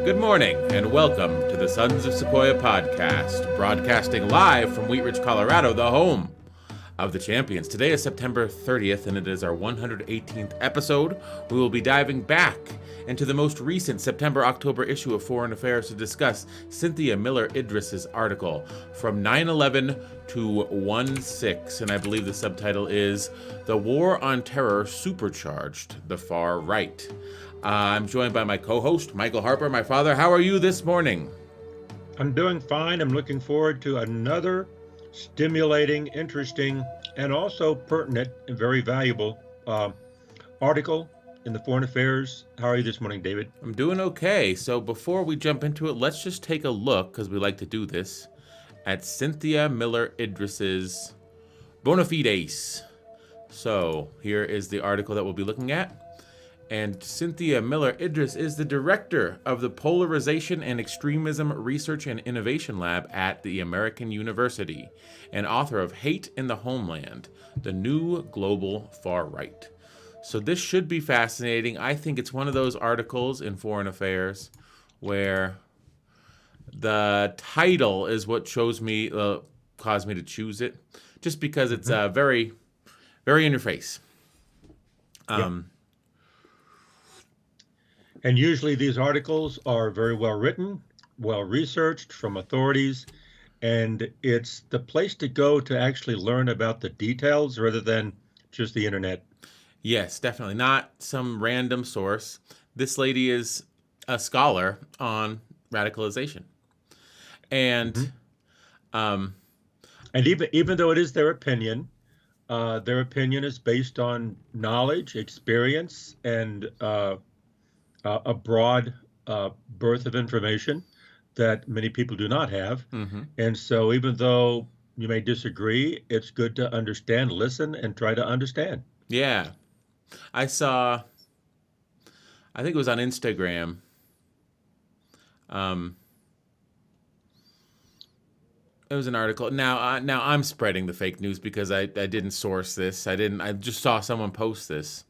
Good morning, and welcome to the Sons of Sequoia podcast, broadcasting live from Wheat Ridge, Colorado, the home of the champions. Today is September 30th, and it is our 118th episode. We will be diving back into the most recent September-October issue of Foreign Affairs to discuss Cynthia Miller-Idress's article, From 9/11 to 16, and I believe the subtitle is The War on Terror Supercharged the Far Right. I'm joined by my co-host, Michael Harper, my father. How are you this morning? I'm doing fine. I'm looking forward to another stimulating, interesting, and also pertinent and very valuable article in the Foreign Affairs. How are you this morning, David? I'm doing okay. So before we jump into it, let's just take a look, because we like to do this, at Cynthia Miller-Idress's bona fides. So here is the article that we'll be looking at. And Cynthia Miller-Idress is the director of the Polarization and Extremism Research and Innovation Lab at the American University and author of Hate in the Homeland, The New Global Far Right. So this should be fascinating. I think it's one of those articles in Foreign Affairs where the title is what caused me to choose it, just because it's very, very in your face. And usually these articles are very well written, well researched from authorities, and it's the place to go to actually learn about the details rather than just the internet. Yes, definitely. Not some random source. This lady is a scholar on radicalization. And even though it is their opinion is based on knowledge, experience, and a broad birth of information that many people do not have. And so even though you may disagree, it's good to understand, listen, and try to understand. Yeah. I think it was on Instagram. It was an article. Now I'm spreading the fake news because I didn't source this. I just saw someone post this.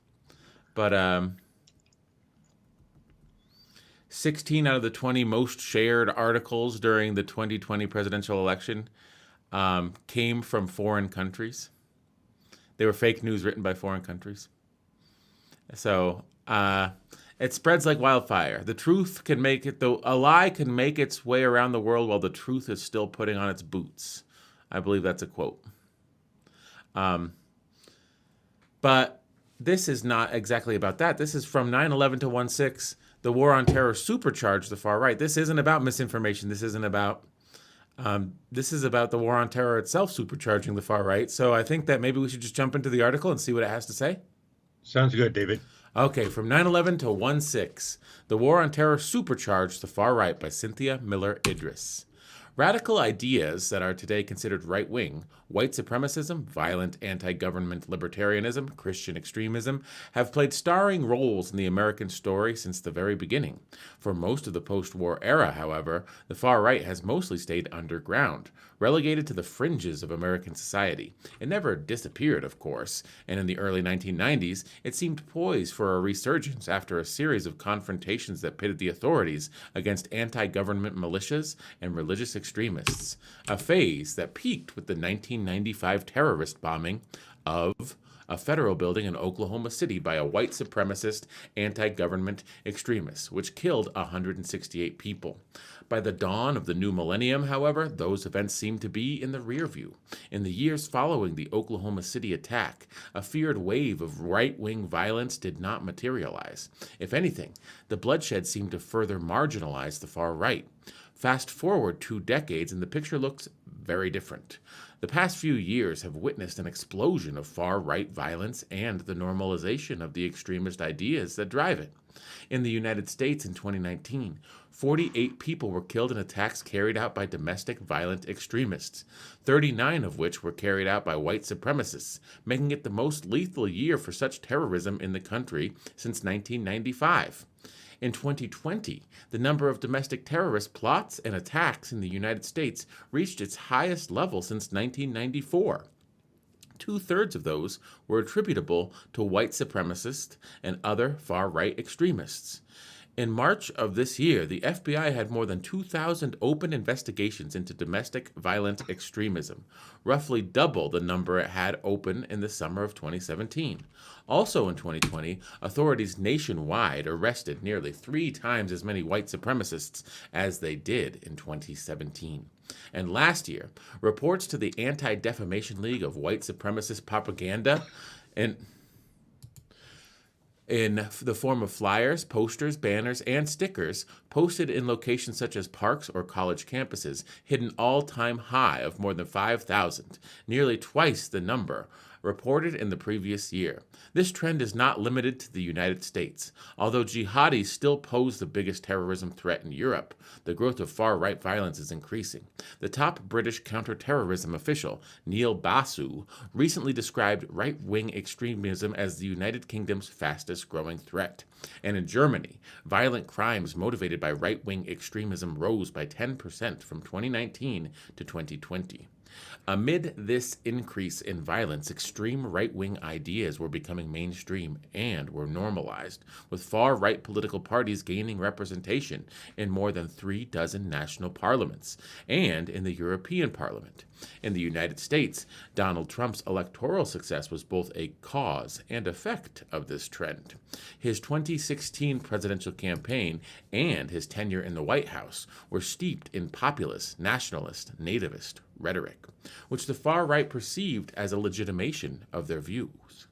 But 16 out of the 20 most shared articles during the 2020 presidential election came from foreign countries. They were fake news written by foreign countries. So it spreads like wildfire. The truth can a lie can make its way around the world while the truth is still putting on its boots. I believe that's a quote. But this is not exactly about that. This is From 9/11 to 16. The War on Terror Supercharged the Far Right. This isn't about misinformation. This isn't about. This is about the War on Terror itself supercharging the far right. So I think that maybe we should just jump into the article and see what it has to say. Sounds good, David. Okay, From 9/11 to 16. The War on Terror Supercharged the Far Right by Cynthia Miller-Idress. Radical ideas that are today considered right-wing, white supremacism, violent anti-government libertarianism, Christian extremism, have played starring roles in the American story since the very beginning. For most of the post-war era, however, the far right has mostly stayed underground, relegated to the fringes of American society. It never disappeared, of course, and in the early 1990s, it seemed poised for a resurgence after a series of confrontations that pitted the authorities against anti-government militias and religious extremists, a phase that peaked with the 1995 terrorist bombing of a federal building in Oklahoma City by a white supremacist anti-government extremist, which killed 168 people. By the dawn of the new millennium, however, those events seemed to be in the rearview. In the years following the Oklahoma City attack, a feared wave of right-wing violence did not materialize. If anything, the bloodshed seemed to further marginalize the far right. Fast forward 2 decades and the picture looks very different. The past few years have witnessed an explosion of far-right violence and the normalization of the extremist ideas that drive it. In the United States in 2019, 48 people were killed in attacks carried out by domestic violent extremists, 39 of which were carried out by white supremacists, making it the most lethal year for such terrorism in the country since 1995. In 2020, the number of domestic terrorist plots and attacks in the United States reached its highest level since 1994. 2/3 of those were attributable to white supremacists and other far-right extremists. In March of this year, the FBI had more than 2,000 open investigations into domestic violent extremism, roughly double the number it had open in the summer of 2017. Also in 2020, authorities nationwide arrested nearly 3 times as many white supremacists as they did in 2017. And last year, reports to the Anti-Defamation League of White Supremacist Propaganda and in the form of flyers, posters, banners, and stickers posted in locations such as parks or college campuses hit an all-time high of more than 5,000, nearly twice the number reported in the previous year. This trend is not limited to the United States. Although jihadis still pose the biggest terrorism threat in Europe, the growth of far-right violence is increasing. The top British counterterrorism official, Neil Basu, recently described right-wing extremism as the United Kingdom's fastest-growing threat. And in Germany, violent crimes motivated by right-wing extremism rose by 10% from 2019 to 2020. Amid this increase in violence, extreme right-wing ideas were becoming mainstream and were normalized, with far-right political parties gaining representation in more than 36 national parliaments and in the European Parliament. In the United States, Donald Trump's electoral success was both a cause and effect of this trend. His 2016 presidential campaign and his tenure in the White House were steeped in populist, nationalist, nativist rhetoric, which the far right perceived as a legitimation of their views.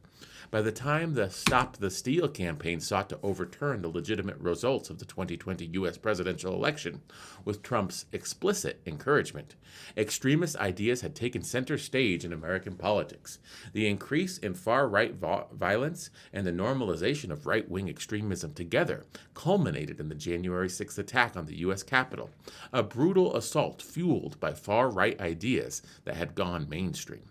By the time the Stop the Steal campaign sought to overturn the legitimate results of the 2020 U.S. presidential election, with Trump's explicit encouragement, extremist ideas had taken center stage in American politics. The increase in far-right violence and the normalization of right-wing extremism together culminated in the January 6th attack on the U.S. Capitol, a brutal assault fueled by far-right ideas that had gone mainstream.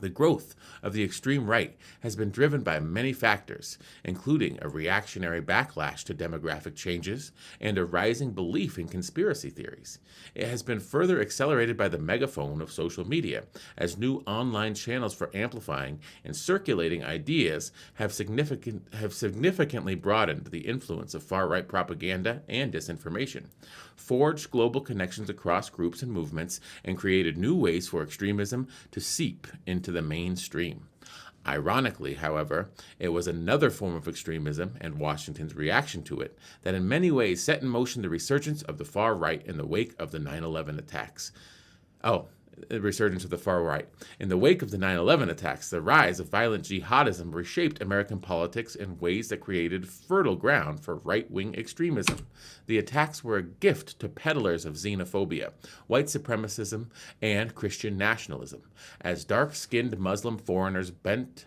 The growth of the extreme right has been driven by many factors, including a reactionary backlash to demographic changes and a rising belief in conspiracy theories. It has been further accelerated by the megaphone of social media, as new online channels for amplifying and circulating ideas have significantly broadened the influence of far-right propaganda and disinformation, forged global connections across groups and movements, and created new ways for extremism to seep into the mainstream. Ironically, however, it was another form of extremism and Washington's reaction to it that in many ways set in motion the resurgence of the far right in the wake of the 9/11 attacks. The resurgence of the far right. In the wake of the 9/11 attacks, the rise of violent jihadism reshaped American politics in ways that created fertile ground for right-wing extremism. The attacks were a gift to peddlers of xenophobia, white supremacism, and Christian nationalism. As dark-skinned Muslim foreigners bent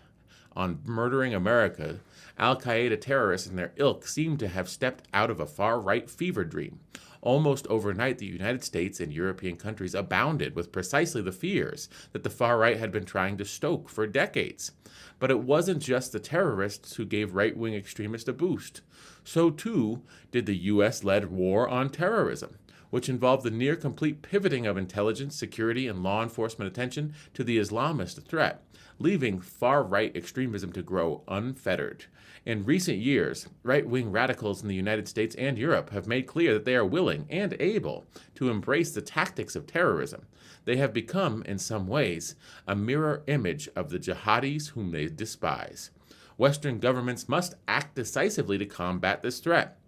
on murdering America, Al-Qaeda terrorists and their ilk seemed to have stepped out of a far-right fever dream. Almost overnight, the United States and European countries abounded with precisely the fears that the far right had been trying to stoke for decades. But it wasn't just the terrorists who gave right-wing extremists a boost. So too did the U.S.-led war on terrorism, which involved the near-complete pivoting of intelligence, security, and law enforcement attention to the Islamist threat, leaving far-right extremism to grow unfettered. In recent years, right-wing radicals in the United States and Europe have made clear that they are willing and able to embrace the tactics of terrorism. They have become, in some ways, a mirror image of the jihadis whom they despise. Western governments must act decisively to combat this threat.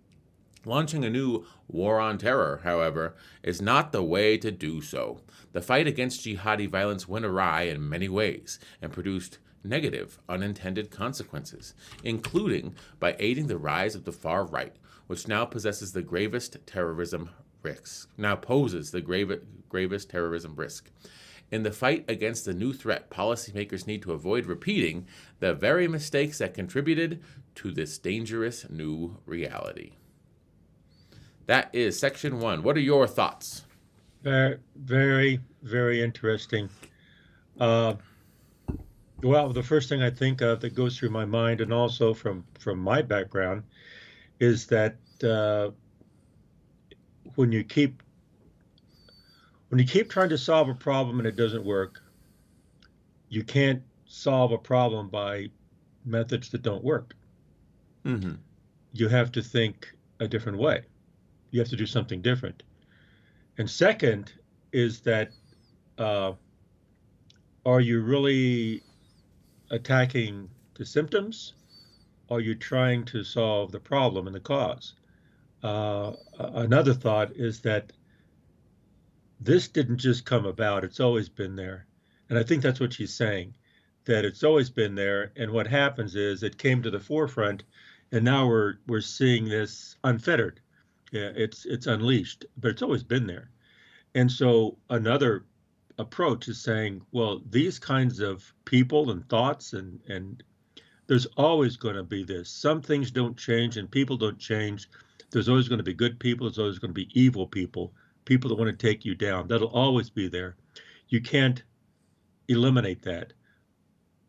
Launching a new war on terror, however, is not the way to do so. The fight against jihadi violence went awry in many ways and produced negative, unintended consequences, including by aiding the rise of the far right, which now possesses the gravest terrorism risks. In the fight against the new threat, policymakers need to avoid repeating the very mistakes that contributed to this dangerous new reality. That is section 1. What are your thoughts? Very, very, very interesting. Well, the first thing I think of that goes through my mind, and also from my background, is that when you keep trying to solve a problem and it doesn't work, you can't solve a problem by methods that don't work. Mm-hmm. You have to think a different way. You have to do something different. And second is that uh, are you really attacking the symptoms? Or are you trying to solve the problem and the cause? Another thought is that this didn't just come about, it's always been there. And I think that's what she's saying, that it's always been there. And what happens is it came to the forefront, and now we're seeing this unfettered. Yeah, it's unleashed, but it's always been there. And so another approach is saying, well, these kinds of people and thoughts and there's always going to be this. Some things don't change and people don't change. There's always going to be good people. There's always going to be evil people, people that want to take you down. That'll always be there. You can't eliminate that.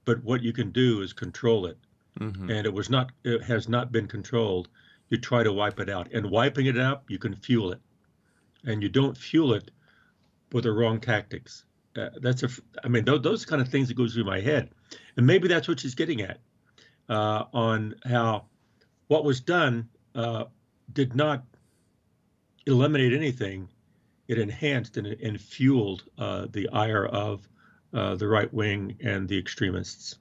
But what you can do is control it. Mm-hmm. And it has not been controlled. You try to wipe it out. And wiping it out, you can fuel it. And you don't fuel it with the wrong tactics. Those kind of things that go through my head. And maybe that's what she's getting at. On how what was done did not eliminate anything. It enhanced and fueled the ire of the right wing and the extremists.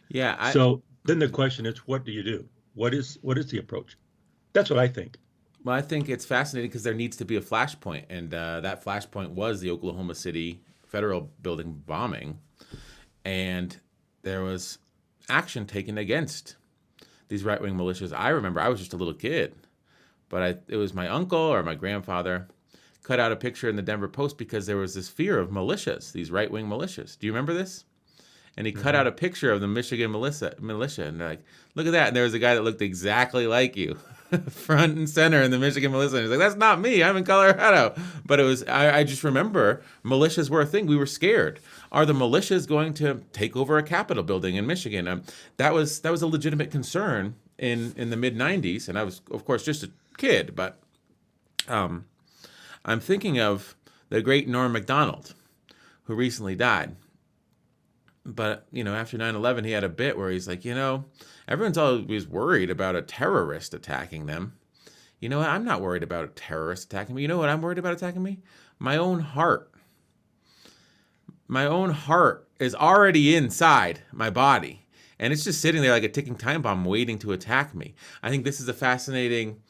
Yeah. So then the question is, what do you do? What is the approach? That's what I think. Well, I think it's fascinating because there needs to be a flashpoint, and that flashpoint was the Oklahoma City federal building bombing, and there was action taken against these right-wing militias. I remember I was just a little kid, but it was my uncle or my grandfather cut out a picture in the Denver Post because there was this fear of militias, these right-wing militias. Do you remember this? And he cut out a picture of the Michigan militia, and they're like, look at that. And there was a guy that looked exactly like you, front and center in the Michigan militia. And he's like, that's not me. I'm in Colorado. But it was, I just remember militias were a thing. We were scared. Are the militias going to take over a Capitol building in Michigan? That was a legitimate concern in the mid-90s. And I was, of course, just a kid. But I'm thinking of the great Norm Macdonald, who recently died. But, after 9/11, he had a bit where he's like, everyone's always worried about a terrorist attacking them. You know what? I'm not worried about a terrorist attacking me. You know what I'm worried about attacking me? My own heart. My own heart is already inside my body. And it's just sitting there like a ticking time bomb waiting to attack me. I think this is a fascinating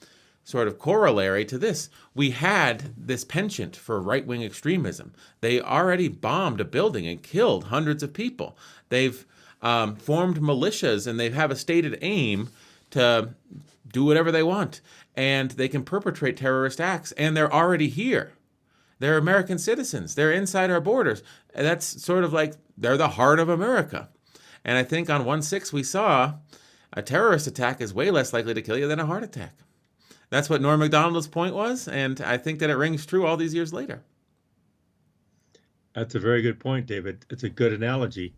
sort of corollary to this. We had this penchant for right-wing extremism. They already bombed a building and killed hundreds of people. They've formed militias, and they have a stated aim to do whatever they want. And they can perpetrate terrorist acts, and they're already here. They're American citizens. They're inside our borders. And that's sort of like they're the heart of America. And I think on 1/6 we saw a terrorist attack is way less likely to kill you than a heart attack. That's what Norm Macdonald's point was, and I think that it rings true all these years later. That's a very good point, David. It's a good analogy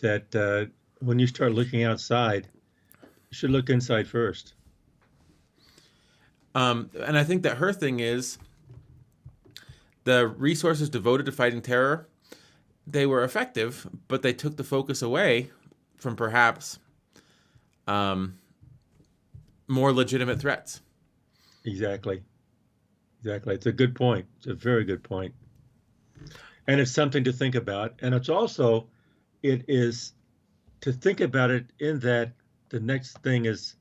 that when you start looking outside, you should look inside first. And I think that her thing is the resources devoted to fighting terror, they were effective, but they took the focus away from perhaps more legitimate threats. Exactly. It's a good point. It's a very good point. And it's something to think about. And it is to think about it in that the next thing is,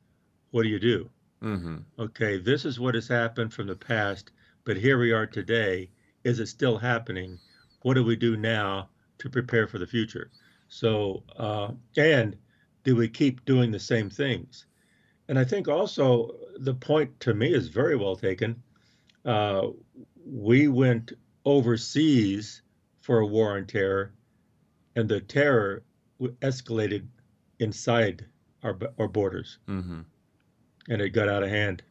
what do you do? Mm-hmm. Okay, this is what has happened from the past, but here we are today. Is it still happening? What do we do now to prepare for the future? So, and do we keep doing the same things? And I think also the point to me is very well taken. We went overseas for a war on terror, and the terror escalated inside our borders, Mm-hmm. and it got out of hand,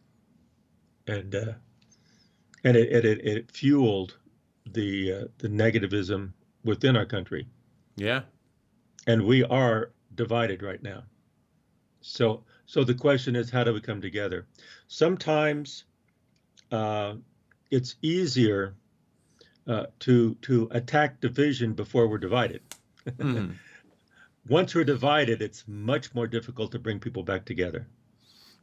and it fueled the negativism within our country. Yeah. And we are divided right now. So the question is, how do we come together? Sometimes it's easier to attack division before we're divided. Mm-hmm. Once we're divided, it's much more difficult to bring people back together.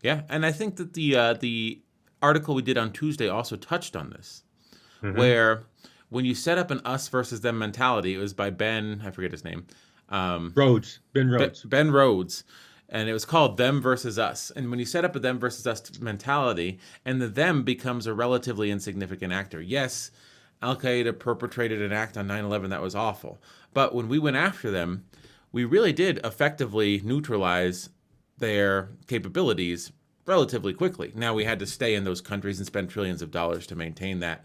Yeah, and I think that the article we did on Tuesday also touched on this, Hmm. where when you set up an us versus them mentality, it was by Ben, I forget his name, um, Ben Rhodes. Ben Rhodes, and it was called Them versus Us. And when you set up a them versus us mentality, and the them becomes a relatively insignificant actor. Yes, Al Qaeda perpetrated an act on 9/11 that was awful. But when we went after them, we really did effectively neutralize their capabilities relatively quickly. Now, we had to stay in those countries and spend trillions of dollars to maintain that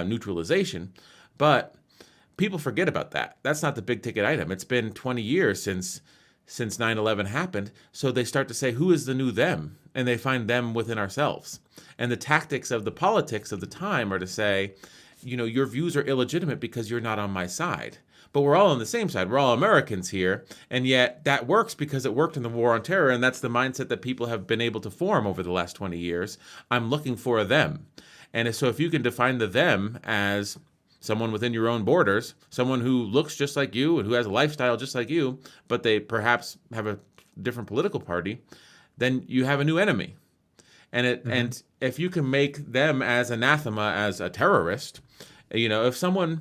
neutralization. But people forget about that. That's not the big ticket item. It's been 20 years since 9/11 happened, so they start to say who is the new them, and they find them within ourselves. And the tactics of the politics of the time are to say, your views are illegitimate because you're not on my side. But we're all on the same side. We're all Americans here, and yet that works because it worked in the war on terror, and that's the mindset that people have been able to form over the last 20 years. I'm looking for a them. And so if you can define the them as someone within your own borders, someone who looks just like you and who has a lifestyle just like you, but they perhaps have a different political party, then you have a new enemy. Hmm. And if you can make them as anathema as a terrorist, if someone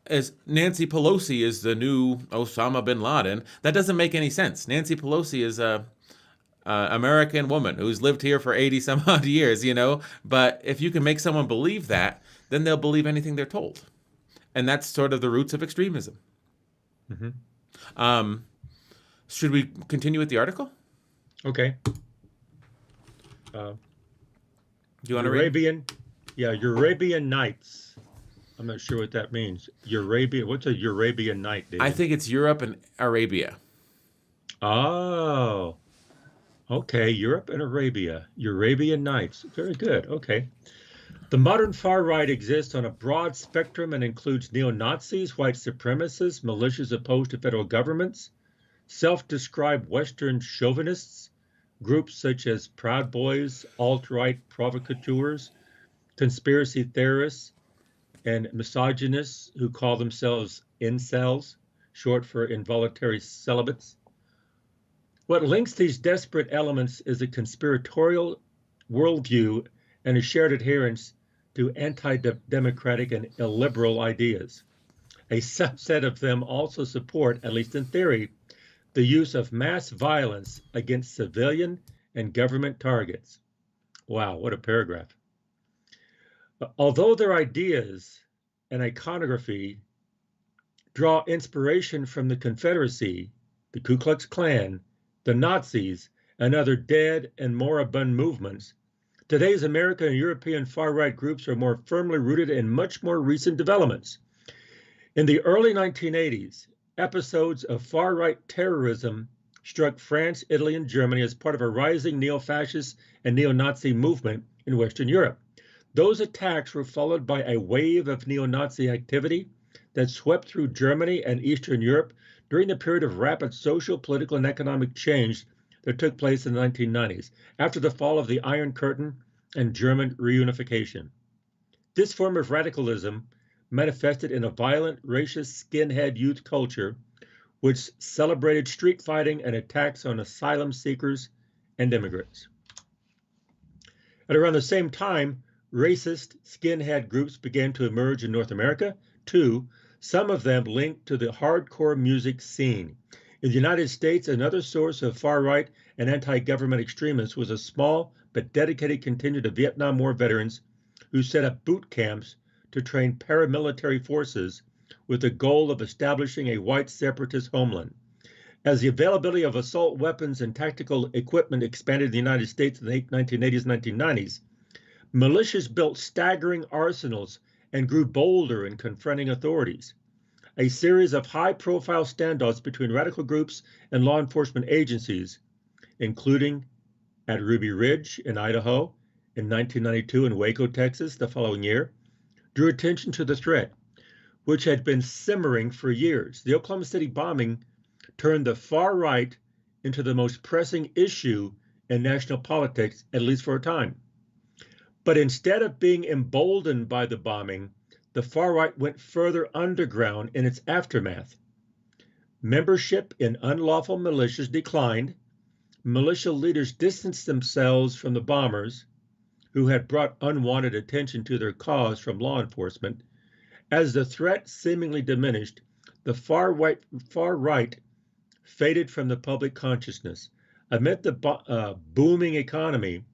as Nancy Pelosi is the new Osama bin Laden, that doesn't make any sense. Nancy Pelosi is a American woman who's lived here for 80 some odd years, But if you can make someone believe that, then they'll believe anything they're told. And that's sort of the roots of extremism. Hmm. Um, should we continue with the article? Okay. Uh, Do you want to read? Arabian, yeah, Arabian Nights. I'm not sure what that means. What's a Arabian Night, I David? think it's Europe and Arabia. Oh, okay. Europe and Arabia. Arabian Nights. Very good. Okay. The modern far right exists on a broad spectrum and includes neo-Nazis, white supremacists, militias opposed to federal governments, self-described Western chauvinists, groups such as Proud Boys, alt-right provocateurs, conspiracy theorists, and misogynists who call themselves incels, short for involuntary celibates. What links these desperate elements is a conspiratorial worldview and a shared adherence to anti-democratic and illiberal ideas. A subset of them also support, at least in theory, the use of mass violence against civilian and government targets. Wow, what a paragraph. Although their ideas and iconography draw inspiration from the Confederacy, the Ku Klux Klan, the Nazis, and other dead and moribund movements, today's American and European far-right groups are more firmly rooted in much more recent developments. In the early 1980s, episodes of far-right terrorism struck France, Italy, and Germany as part of a rising neo-fascist and neo-Nazi movement in Western Europe. Those attacks were followed by a wave of neo-Nazi activity that swept through Germany and Eastern Europe during the period of rapid social, political, and economic change that took place in the 1990s, after the fall of the Iron Curtain and German reunification. This form of radicalism manifested in a violent, racist, skinhead youth culture, which celebrated street fighting and attacks on asylum seekers and immigrants. At around the same time, racist skinhead groups began to emerge in North America, too, some of them linked to the hardcore music scene. In the United States, another source of far-right and anti-government extremists was a small but dedicated contingent of Vietnam War veterans who set up boot camps to train paramilitary forces with the goal of establishing a white separatist homeland. As the availability of assault weapons and tactical equipment expanded in the United States in the 1980s and 1990s, militias built staggering arsenals and grew bolder in confronting authorities. A series of high-profile standoffs between radical groups and law enforcement agencies, including at Ruby Ridge in Idaho in 1992 and Waco, Texas the following year, drew attention to the threat, which had been simmering for years. The Oklahoma City bombing turned the far right into the most pressing issue in national politics, at least for a time. But instead of being emboldened by the bombing, the far right went further underground in its aftermath. Membership in unlawful militias declined, militia leaders distanced themselves from the bombers who had brought unwanted attention to their cause from law enforcement. As the threat seemingly diminished, the far right faded from the public consciousness. Amid the booming economy,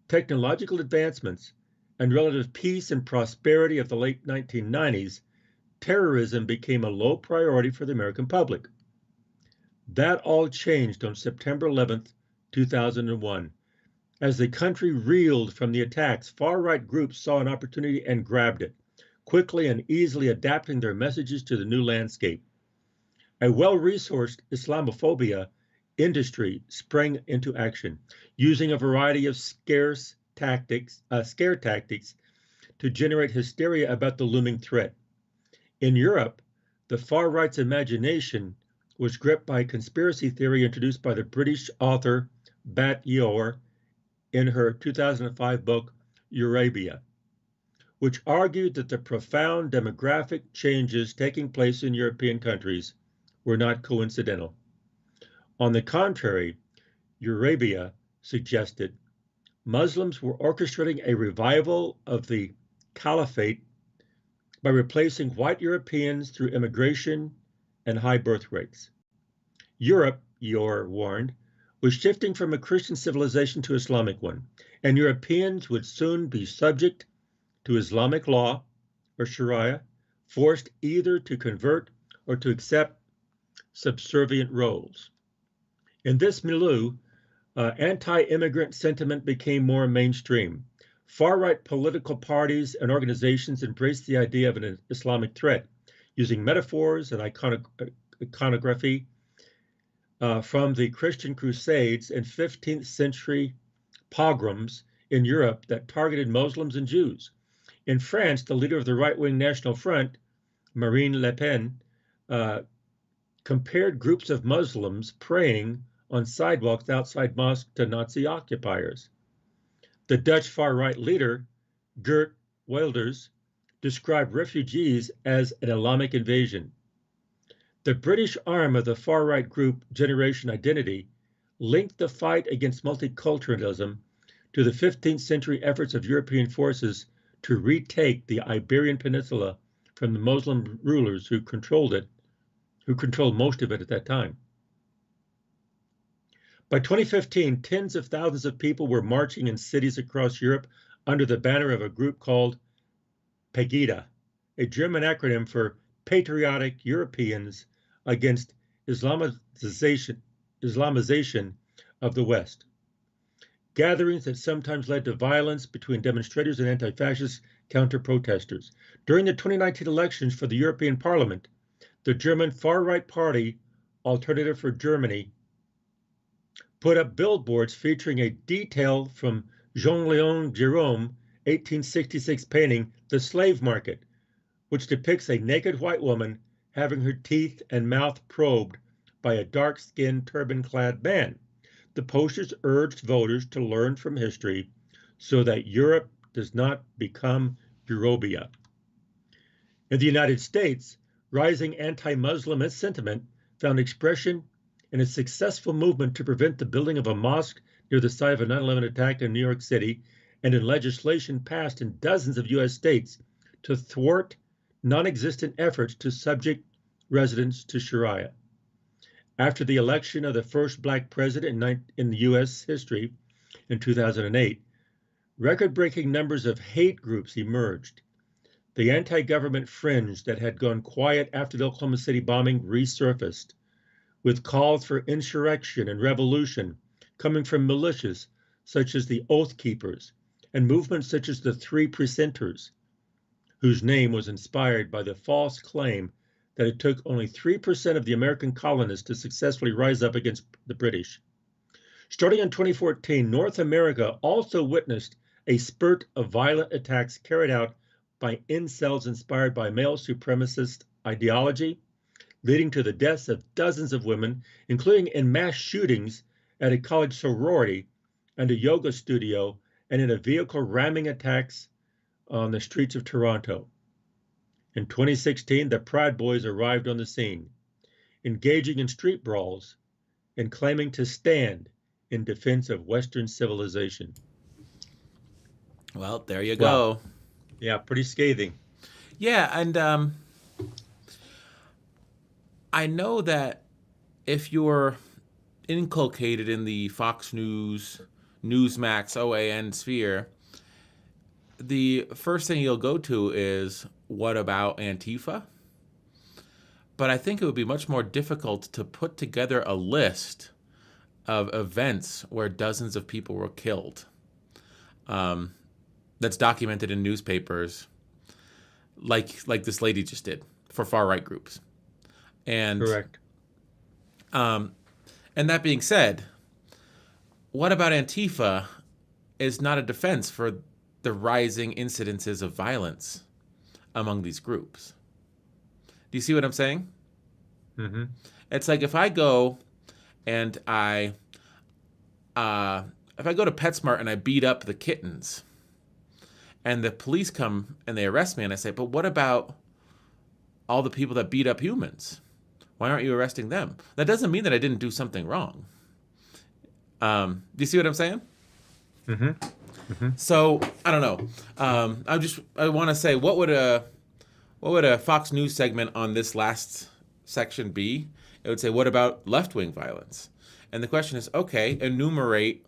technological advancements, and relative peace and prosperity of the late 1990s, terrorism became a low priority for the American public. That all changed on September 11th, 2001. As the country reeled from the attacks, far-right groups saw an opportunity and grabbed it, quickly and easily adapting their messages to the new landscape. A well-resourced Islamophobia industry sprang into action, using a variety of scare tactics to generate hysteria about the looming threat. In Europe, the far right's imagination was gripped by a conspiracy theory introduced by the British author Bat Ye'or in her 2005 book, Eurabia, which argued that the profound demographic changes taking place in European countries were not coincidental. On the contrary, Eurabia suggested Muslims were orchestrating a revival of the caliphate by replacing white Europeans through immigration and high birth rates. Europe, Ye'or warned, was shifting from a Christian civilization to Islamic one, and Europeans would soon be subject to Islamic law or Sharia, forced either to convert or to accept subservient roles. In this milieu, anti-immigrant sentiment became more mainstream. Far-right political parties and organizations embraced the idea of an Islamic threat, using metaphors and iconography from the Christian Crusades and 15th century pogroms in Europe that targeted Muslims and Jews. In France, the leader of the right-wing National Front, Marine Le Pen, compared groups of Muslims praying on sidewalks outside mosques to Nazi occupiers. The Dutch far-right leader, Geert Wilders, described refugees as an Islamic invasion. The British arm of the far-right group Generation Identity linked the fight against multiculturalism to the 15th century efforts of European forces to retake the Iberian Peninsula from the Muslim rulers who controlled most of it at that time. By 2015, tens of thousands of people were marching in cities across Europe under the banner of a group called Pegida, a German acronym for Patriotic Europeans Against Islamization of the West. Gatherings that sometimes led to violence between demonstrators and anti-fascist counter-protesters. During the 2019 elections for the European Parliament, the German far-right party, Alternative for Germany, put up billboards featuring a detail from Jean-Léon Gérôme's 1866 painting, The Slave Market, which depicts a naked white woman having her teeth and mouth probed by a dark-skinned, turban-clad man. The posters urged voters to learn from history so that Europe does not become Eurobia. In the United States, rising anti-Muslim sentiment found expression in a successful movement to prevent the building of a mosque near the site of a 9/11 attack in New York City, and in legislation passed in dozens of U.S. states to thwart non-existent efforts to subject residents to Sharia. After the election of the first black president in the U.S. history in 2008, record-breaking numbers of hate groups emerged. The anti-government fringe that had gone quiet after the Oklahoma City bombing resurfaced, with calls for insurrection and revolution coming from militias such as the Oath Keepers and movements such as the Three Precenters, whose name was inspired by the false claim that it took only 3% of the American colonists to successfully rise up against the British. Starting in 2014, North America also witnessed a spurt of violent attacks carried out by incels inspired by male supremacist ideology, leading to the deaths of dozens of women, including in mass shootings at a college sorority and a yoga studio, and in a vehicle ramming attacks on the streets of Toronto. In 2016, the Proud Boys arrived on the scene, engaging in street brawls and claiming to stand in defense of Western civilization. Well, there you Wow. go. Yeah, pretty scathing. Yeah, and I know that if you're inculcated in the Fox News, Newsmax, OAN sphere, the first thing you'll go to is what about Antifa? But I think it would be much more difficult to put together a list of events where dozens of people were killed. That's documented in newspapers, like this lady just did for far right groups. And Correct. and that being said, what about Antifa is not a defense for the rising incidences of violence among these groups. Do you see what I'm saying? Mm-hmm. It's like if I go and if I go to PetSmart and I beat up the kittens, and the police come and they arrest me, and I say, but what about all the people that beat up humans? Why aren't you arresting them? That doesn't mean that I didn't do something wrong. Do you see what I'm saying? Mm-hmm. Mm-hmm. So I don't know. I want to say, what would a Fox News segment on this last section be? It would say, what about left-wing violence? And the question is, okay, enumerate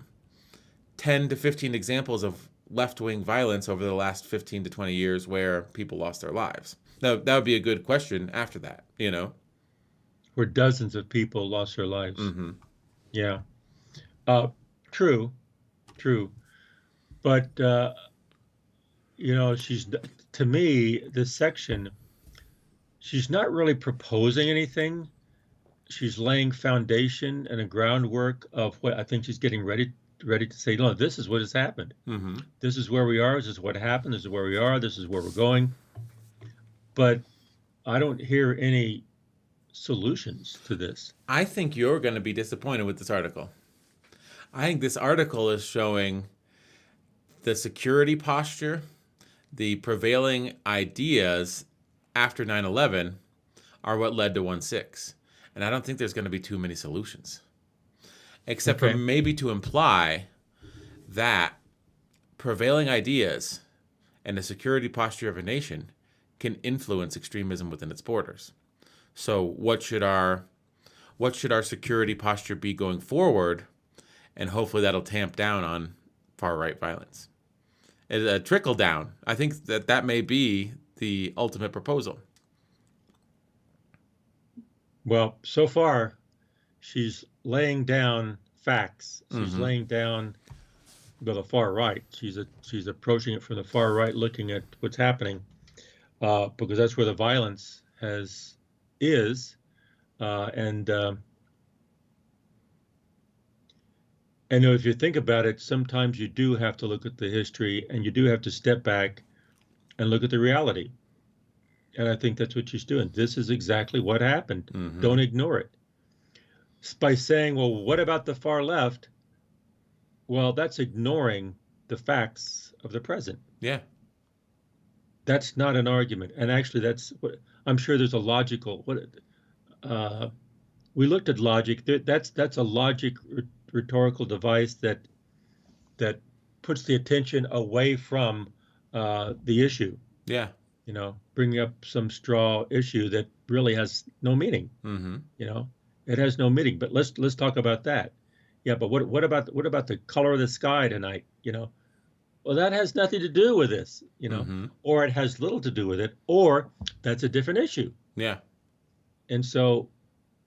10 to 15 examples of left-wing violence over the last 15 to 20 years where people lost their lives. Now, that would be a good question after that, you know? Where dozens of people lost their lives. Mm-hmm. Yeah. True. True. But, to me, this section, she's not really proposing anything. She's laying foundation and a groundwork of what I think she's getting ready to say, no, this is what has happened. Mm-hmm. This is where we are. This is what happened. This is where we are. This is where we're going. But I don't hear any solutions to this. I think you're going to be disappointed with this article. I think this article is showing the security posture, the prevailing ideas after 9/11 are what led to 1/6. And I don't think there's going to be too many solutions, except for maybe to imply that prevailing ideas and the security posture of a nation can influence extremism within its borders. So what should our security posture be going forward? And hopefully that'll tamp down on far-right violence. It's a trickle down. I think that may be the ultimate proposal. Well, so far, she's laying down facts. She's Mm-hmm. laying down the far right. She's approaching it from the far right, looking at what's happening, because that's where the violence is, and if you think about it, sometimes you do have to look at the history, and you do have to step back and look at the reality. And I think that's what she's doing. This is exactly what happened. Mm-hmm. Don't ignore it. By saying, well, what about the far left? Well, that's ignoring the facts of the present. Yeah. That's not an argument. And actually, that's what I'm sure there's a logical. We looked at logic. That's a logic rhetorical device that puts the attention away from the issue. Yeah. Bringing up some straw issue that really has no meaning. Mm-hmm. It has no meaning. But let's talk about that. Yeah, but what about the color of the sky tonight? Well, that has nothing to do with this. Mm-hmm. Or it has little to do with it, or that's a different issue. Yeah. And so,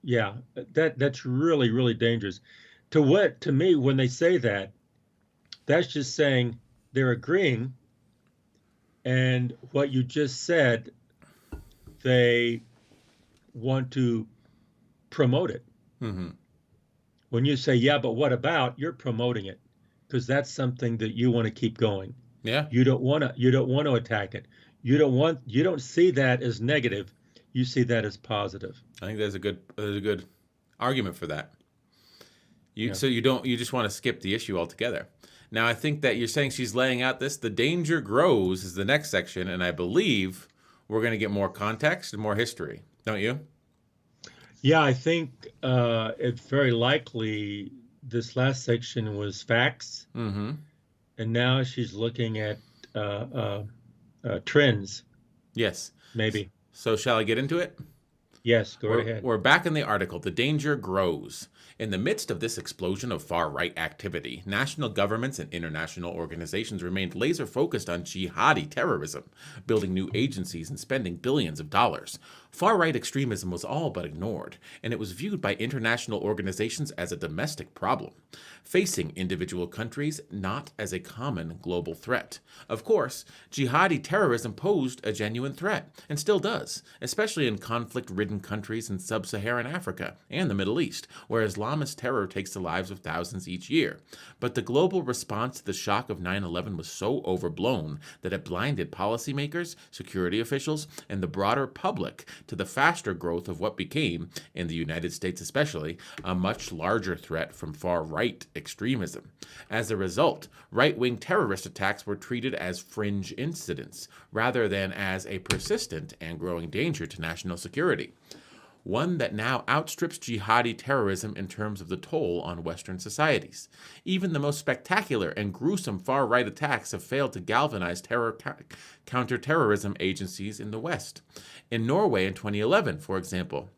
yeah, that's really, really dangerous. To me, when they say that, that's just saying they're agreeing. And what you just said, they want to promote it. Mm-hmm. When you say, yeah, but what about, you're promoting it because that's something that you want to keep going. Yeah. You don't want to attack it. You don't see that as negative. You see that as positive. I think there's a good argument for that. Yeah. So you just want to skip the issue altogether. Now, I think that you're saying she's laying out the danger grows is the next section, and I believe we're going to get more context and more history, don't you? Yeah, I think it's very likely this last section was facts, Mm-hmm. and now she's looking at uh, trends, Yes. maybe. So shall I get into it? Yes, go right We're, ahead. we're back in the article. The danger grows. In the midst of this explosion of far right activity, national governments and international organizations remained laser focused on jihadi terrorism, building new agencies and spending billions of dollars. Far right extremism was all but ignored, and it was viewed by international organizations as a domestic problem, facing individual countries not as a common global threat. Of course, jihadi terrorism posed a genuine threat, and still does, especially in conflict ridden countries in sub Saharan Africa and the Middle East, where Islamist terror takes the lives of thousands each year. But the global response to the shock of 9/11 was so overblown that it blinded policymakers, security officials, and the broader public to the faster growth of what became, in the United States especially, a much larger threat from far right extremism. As a result, right wing terrorist attacks were treated as fringe incidents rather than as a persistent and growing danger to national security, one that now outstrips jihadi terrorism in terms of the toll on Western societies. Even the most spectacular and gruesome far right attacks have failed to galvanize counterterrorism agencies in the West. In Norway in 2011, for example,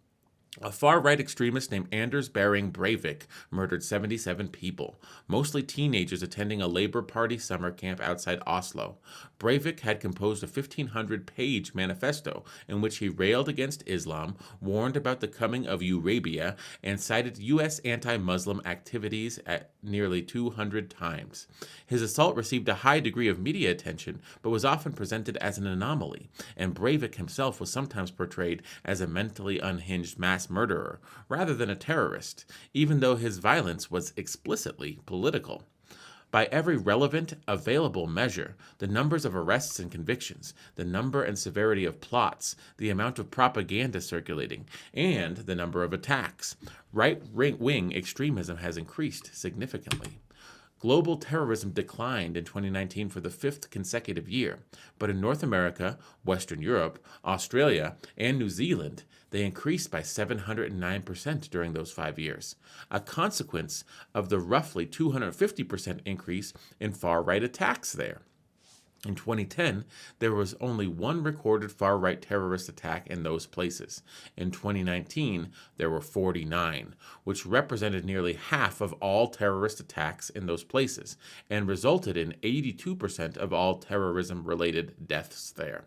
a far-right extremist named Anders Behring Breivik murdered 77 people, mostly teenagers attending a Labour Party summer camp outside Oslo. Breivik had composed a 1,500-page manifesto in which he railed against Islam, warned about the coming of Eurabia, and cited U.S. anti-Muslim activities at nearly 200 times. His assault received a high degree of media attention, but was often presented as an anomaly, and Breivik himself was sometimes portrayed as a mentally unhinged mass murderer rather than a terrorist, even though his violence was explicitly political. By every relevant, available measure, the numbers of arrests and convictions, the number and severity of plots, the amount of propaganda circulating, and the number of attacks, right-wing extremism has increased significantly. Global terrorism declined in 2019 for the fifth consecutive year, but in North America, Western Europe, Australia, and New Zealand, they increased by 709% during those 5 years, a consequence of the roughly 250% increase in far right attacks there. In 2010, there was only one recorded far right terrorist attack in those places. In 2019, there were 49, which represented nearly half of all terrorist attacks in those places and resulted in 82% of all terrorism related deaths there.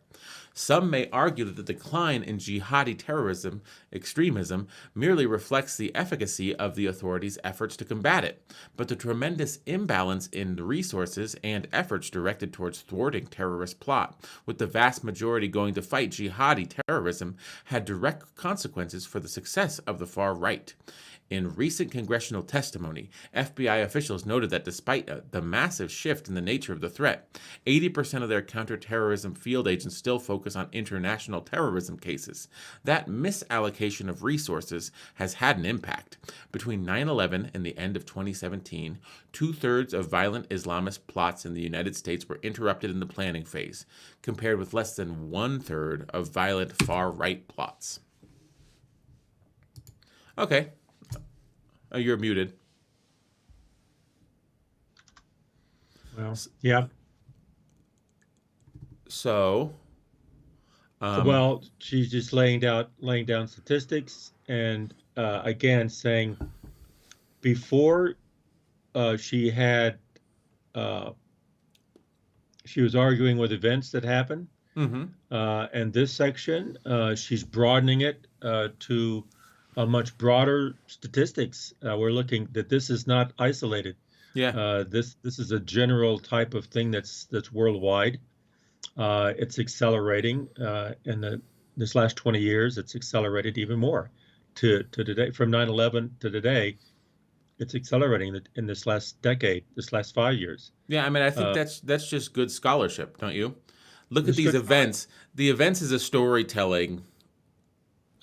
Some may argue that the decline in jihadi terrorism extremism merely reflects the efficacy of the authorities' efforts to combat it, but the tremendous imbalance in the resources and efforts directed towards thwarting terrorist plot, with the vast majority going to fight jihadi terrorism, had direct consequences for the success of the far right. In recent congressional testimony, FBI officials noted that despite the massive shift in the nature of the threat, 80% of their counterterrorism field agents still focus on international terrorism cases. That misallocation of resources has had an impact. Between 9/11 and the end of 2017, two-thirds of violent Islamist plots in the United States were interrupted in the planning phase, compared with less than one-third of violent far-right plots. Okay. Oh, you're muted. Well, yeah. So, Well, she's just laying down statistics, and again saying before she had she was arguing with events that happened, and this section she's broadening it to a much broader statistics. We're looking that this is not isolated. yeah. This is a general type of thing that's worldwide. It's accelerating in this last 20 years. It's accelerated even more to today. From 9/11 to today, it's accelerating in this last decade, this last 5 years. Yeah, I mean, I think that's just good scholarship, don't you? Look at It's these good. events. The events is a storytelling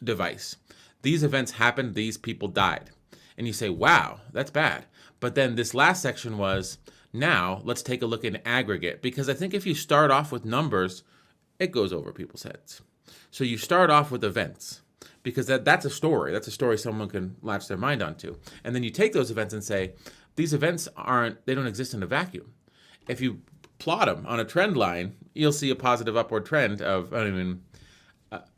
device. These events happened, these people died. And you say, wow, that's bad. But then this last section was, now let's take a look in aggregate. Because I think if you start off with numbers, it goes over people's heads. So you start off with events. because that's a story. That's a story someone can latch their mind onto. And then you take those events and say, these events they don't exist in a vacuum. If you plot them on a trend line, you'll see a positive upward trend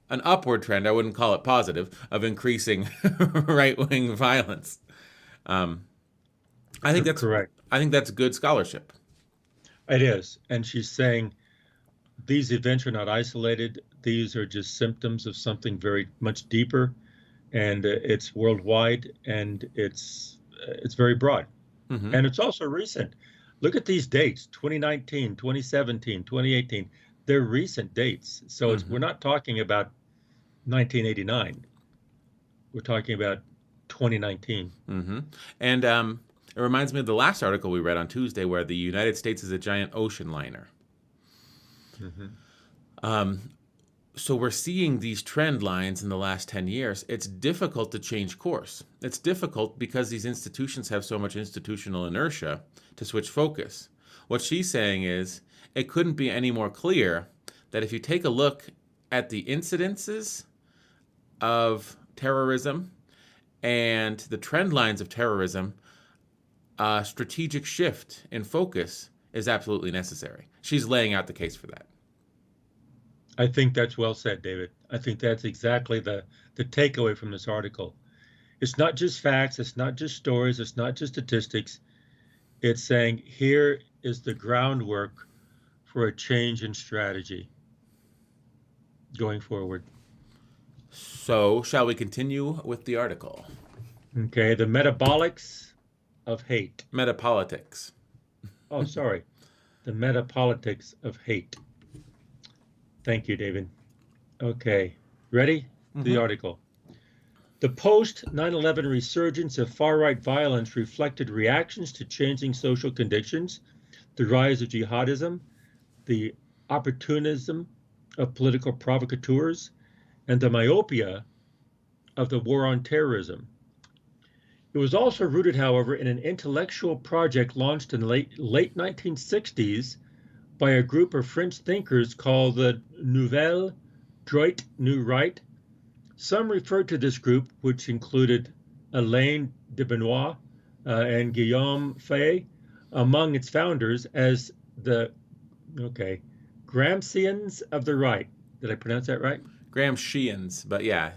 an upward trend, I wouldn't call it positive, of increasing right-wing violence. I think that's correct. I think that's good scholarship. It is. And she's saying these events are not isolated. These are just symptoms of something very much deeper, and it's worldwide, and it's very broad. Mm-hmm. And it's also recent. Look at these dates: 2019, 2017, 2018. They're recent dates. So we're not talking about 1989. We're talking about 2019. Mm-hmm. And it reminds me of the last article we read on Tuesday, where the United States is a giant ocean liner. Mm-hmm. So we're seeing these trend lines in the last 10 years. It's difficult to change course. It's difficult because these institutions have so much institutional inertia to switch focus. What she's saying is it couldn't be any more clear that if you take a look at the incidences of terrorism and the trend lines of terrorism, a strategic shift in focus is absolutely necessary. She's laying out the case for that. I think that's well said, David. I think that's exactly the takeaway from this article. It's not just facts, it's not just stories, it's not just statistics. It's saying here is the groundwork for a change in strategy going forward. So, shall we continue with the article? Okay, the metabolics of hate. Metapolitics. Oh, sorry. The metapolitics of hate. Thank you, David. Okay, ready? The article. The post 9/11 resurgence of far-right violence reflected reactions to changing social conditions, the rise of jihadism, the opportunism of political provocateurs, and the myopia of the war on terrorism. It was also rooted, however, in an intellectual project launched in the late 1960s by a group of French thinkers called the Nouvelle Droite, New Right. Some referred to this group, which included Alain de Benoit and Guillaume Fay, among its founders, as the Gramscians of the right. Did I pronounce that right? Gramscians, but yeah.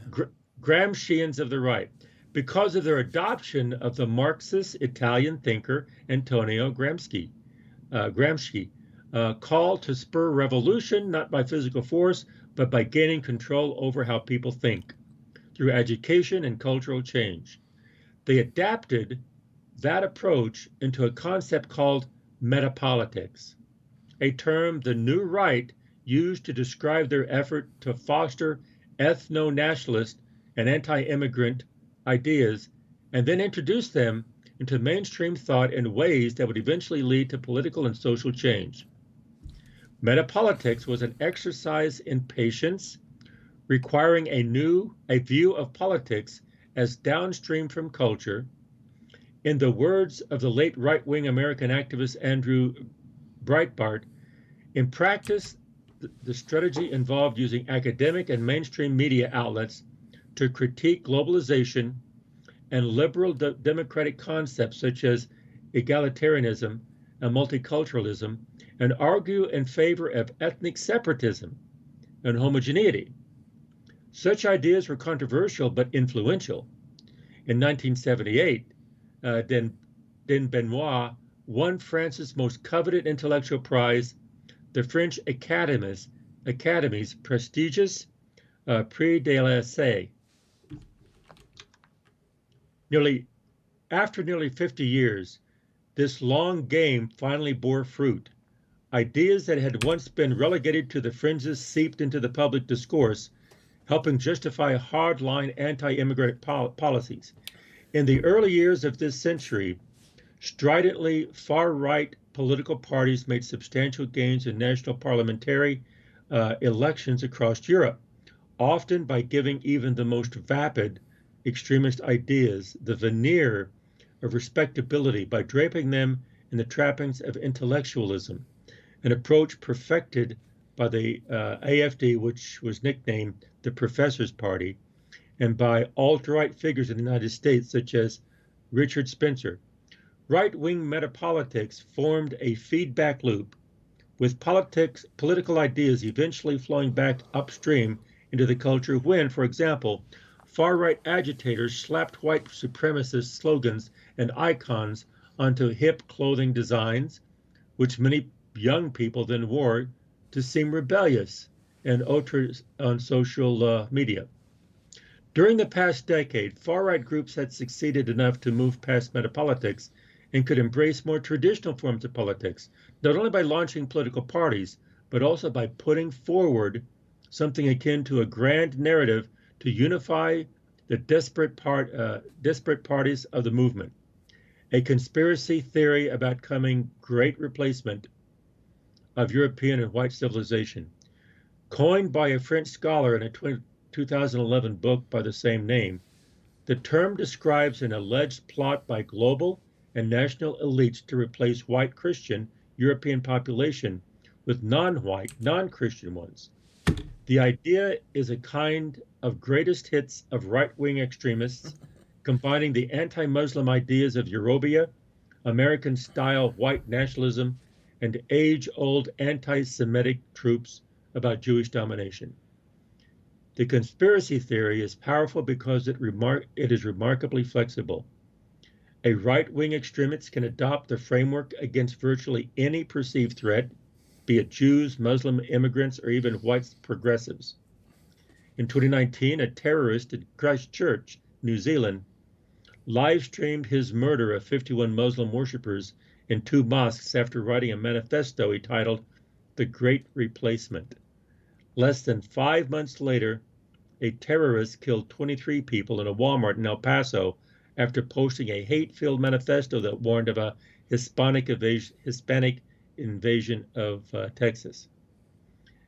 Gramscians of the right, because of their adoption of the Marxist Italian thinker Antonio Gramsci, called to spur revolution not by physical force, but by gaining control over how people think through education and cultural change. They adapted that approach into a concept called metapolitics, a term the New Right used to describe their effort to foster ethno-nationalist and anti-immigrant ideas, and then introduce them into mainstream thought in ways that would eventually lead to political and social change. Metapolitics was an exercise in patience, requiring a view of politics as downstream from culture. In the words of the late right-wing American activist Andrew Breitbart, in practice, the strategy involved using academic and mainstream media outlets to critique globalization and liberal democratic concepts such as egalitarianism and multiculturalism, and argue in favor of ethnic separatism and homogeneity. Such ideas were controversial but influential. In 1978, Den Benoit won France's most coveted intellectual prize, the French Academy's prestigious Prix de l'Essai. After nearly 50 years, this long game finally bore fruit. Ideas that had once been relegated to the fringes seeped into the public discourse, helping justify hardline anti-immigrant policies. In the early years of this century, stridently far-right political parties made substantial gains in national parliamentary elections across Europe, often by giving even the most vapid extremist ideas the veneer of respectability by draping them in the trappings of intellectualism, an approach perfected by the AfD, which was nicknamed the Professor's Party, and by alt-right figures in the United States, such as Richard Spencer. Right-wing metapolitics formed a feedback loop, with political ideas eventually flowing back upstream into the culture when, for example, far-right agitators slapped white supremacist slogans and icons onto hip clothing designs, which many young people then wore to seem rebellious and ultras on social media. During the past decade, far-right groups had succeeded enough to move past metapolitics and could embrace more traditional forms of politics, not only by launching political parties, but also by putting forward something akin to a grand narrative to unify the disparate parties of the movement. A conspiracy theory about coming great replacement of European and white civilization. Coined by a French scholar in a 2011 book by the same name, the term describes an alleged plot by global and national elites to replace white Christian European population with non-white, non-Christian ones. The idea is a kind of greatest hits of right-wing extremists, combining the anti-Muslim ideas of Eurobia, American-style white nationalism, and age-old anti-Semitic tropes about Jewish domination. The conspiracy theory is powerful because it is remarkably flexible. A right-wing extremist can adopt the framework against virtually any perceived threat, be it Jews, Muslim immigrants, or even white progressives. In 2019, a terrorist in Christchurch, New Zealand, live-streamed his murder of 51 Muslim worshippers in 2 mosques after writing a manifesto he titled The Great Replacement. Less than 5 months later, a terrorist killed 23 people in a Walmart in El Paso after posting a hate-filled manifesto that warned of a Hispanic invasion of Texas,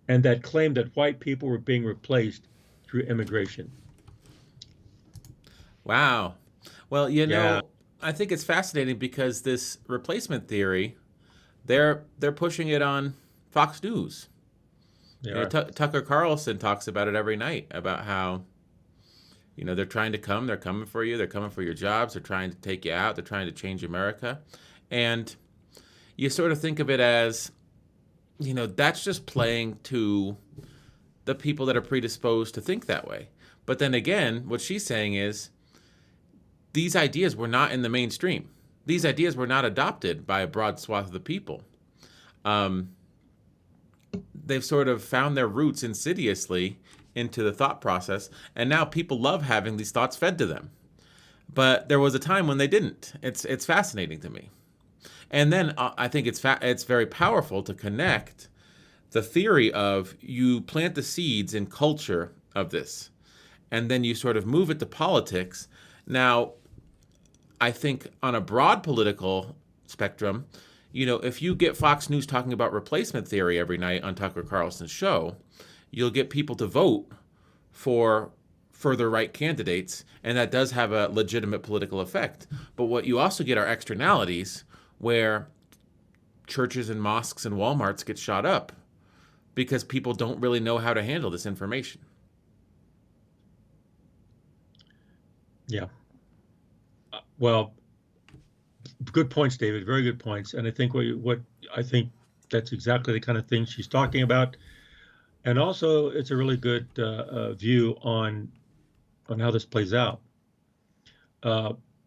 and that claimed that white people were being replaced through immigration. Wow. Well, Yeah. I think it's fascinating because this replacement theory, they're pushing it on Fox News. Tucker Carlson talks about it every night, about how they're trying to come, they're coming for you, they're coming for your jobs, they're trying to take you out, they're trying to change America. And you sort of think of it as, that's just playing to the people that are predisposed to think that way. But then again, what she's saying is these ideas were not in the mainstream. These ideas were not adopted by a broad swath of the people. They've sort of found their roots insidiously into the thought process, and now people love having these thoughts fed to them. But there was a time when they didn't. It's fascinating to me. And then I think it's very powerful to connect the theory of you plant the seeds in culture of this, and then you sort of move it to politics. Now, I think on a broad political spectrum, if you get Fox News talking about replacement theory every night on Tucker Carlson's show, you'll get people to vote for further right candidates, and that does have a legitimate political effect. But what you also get are externalities where churches and mosques and Walmarts get shot up because people don't really know how to handle this information. Yeah. Well, good points, David. Very good points. And I think I think that's exactly the kind of thing she's talking about. And also, it's a really good view on how this plays out.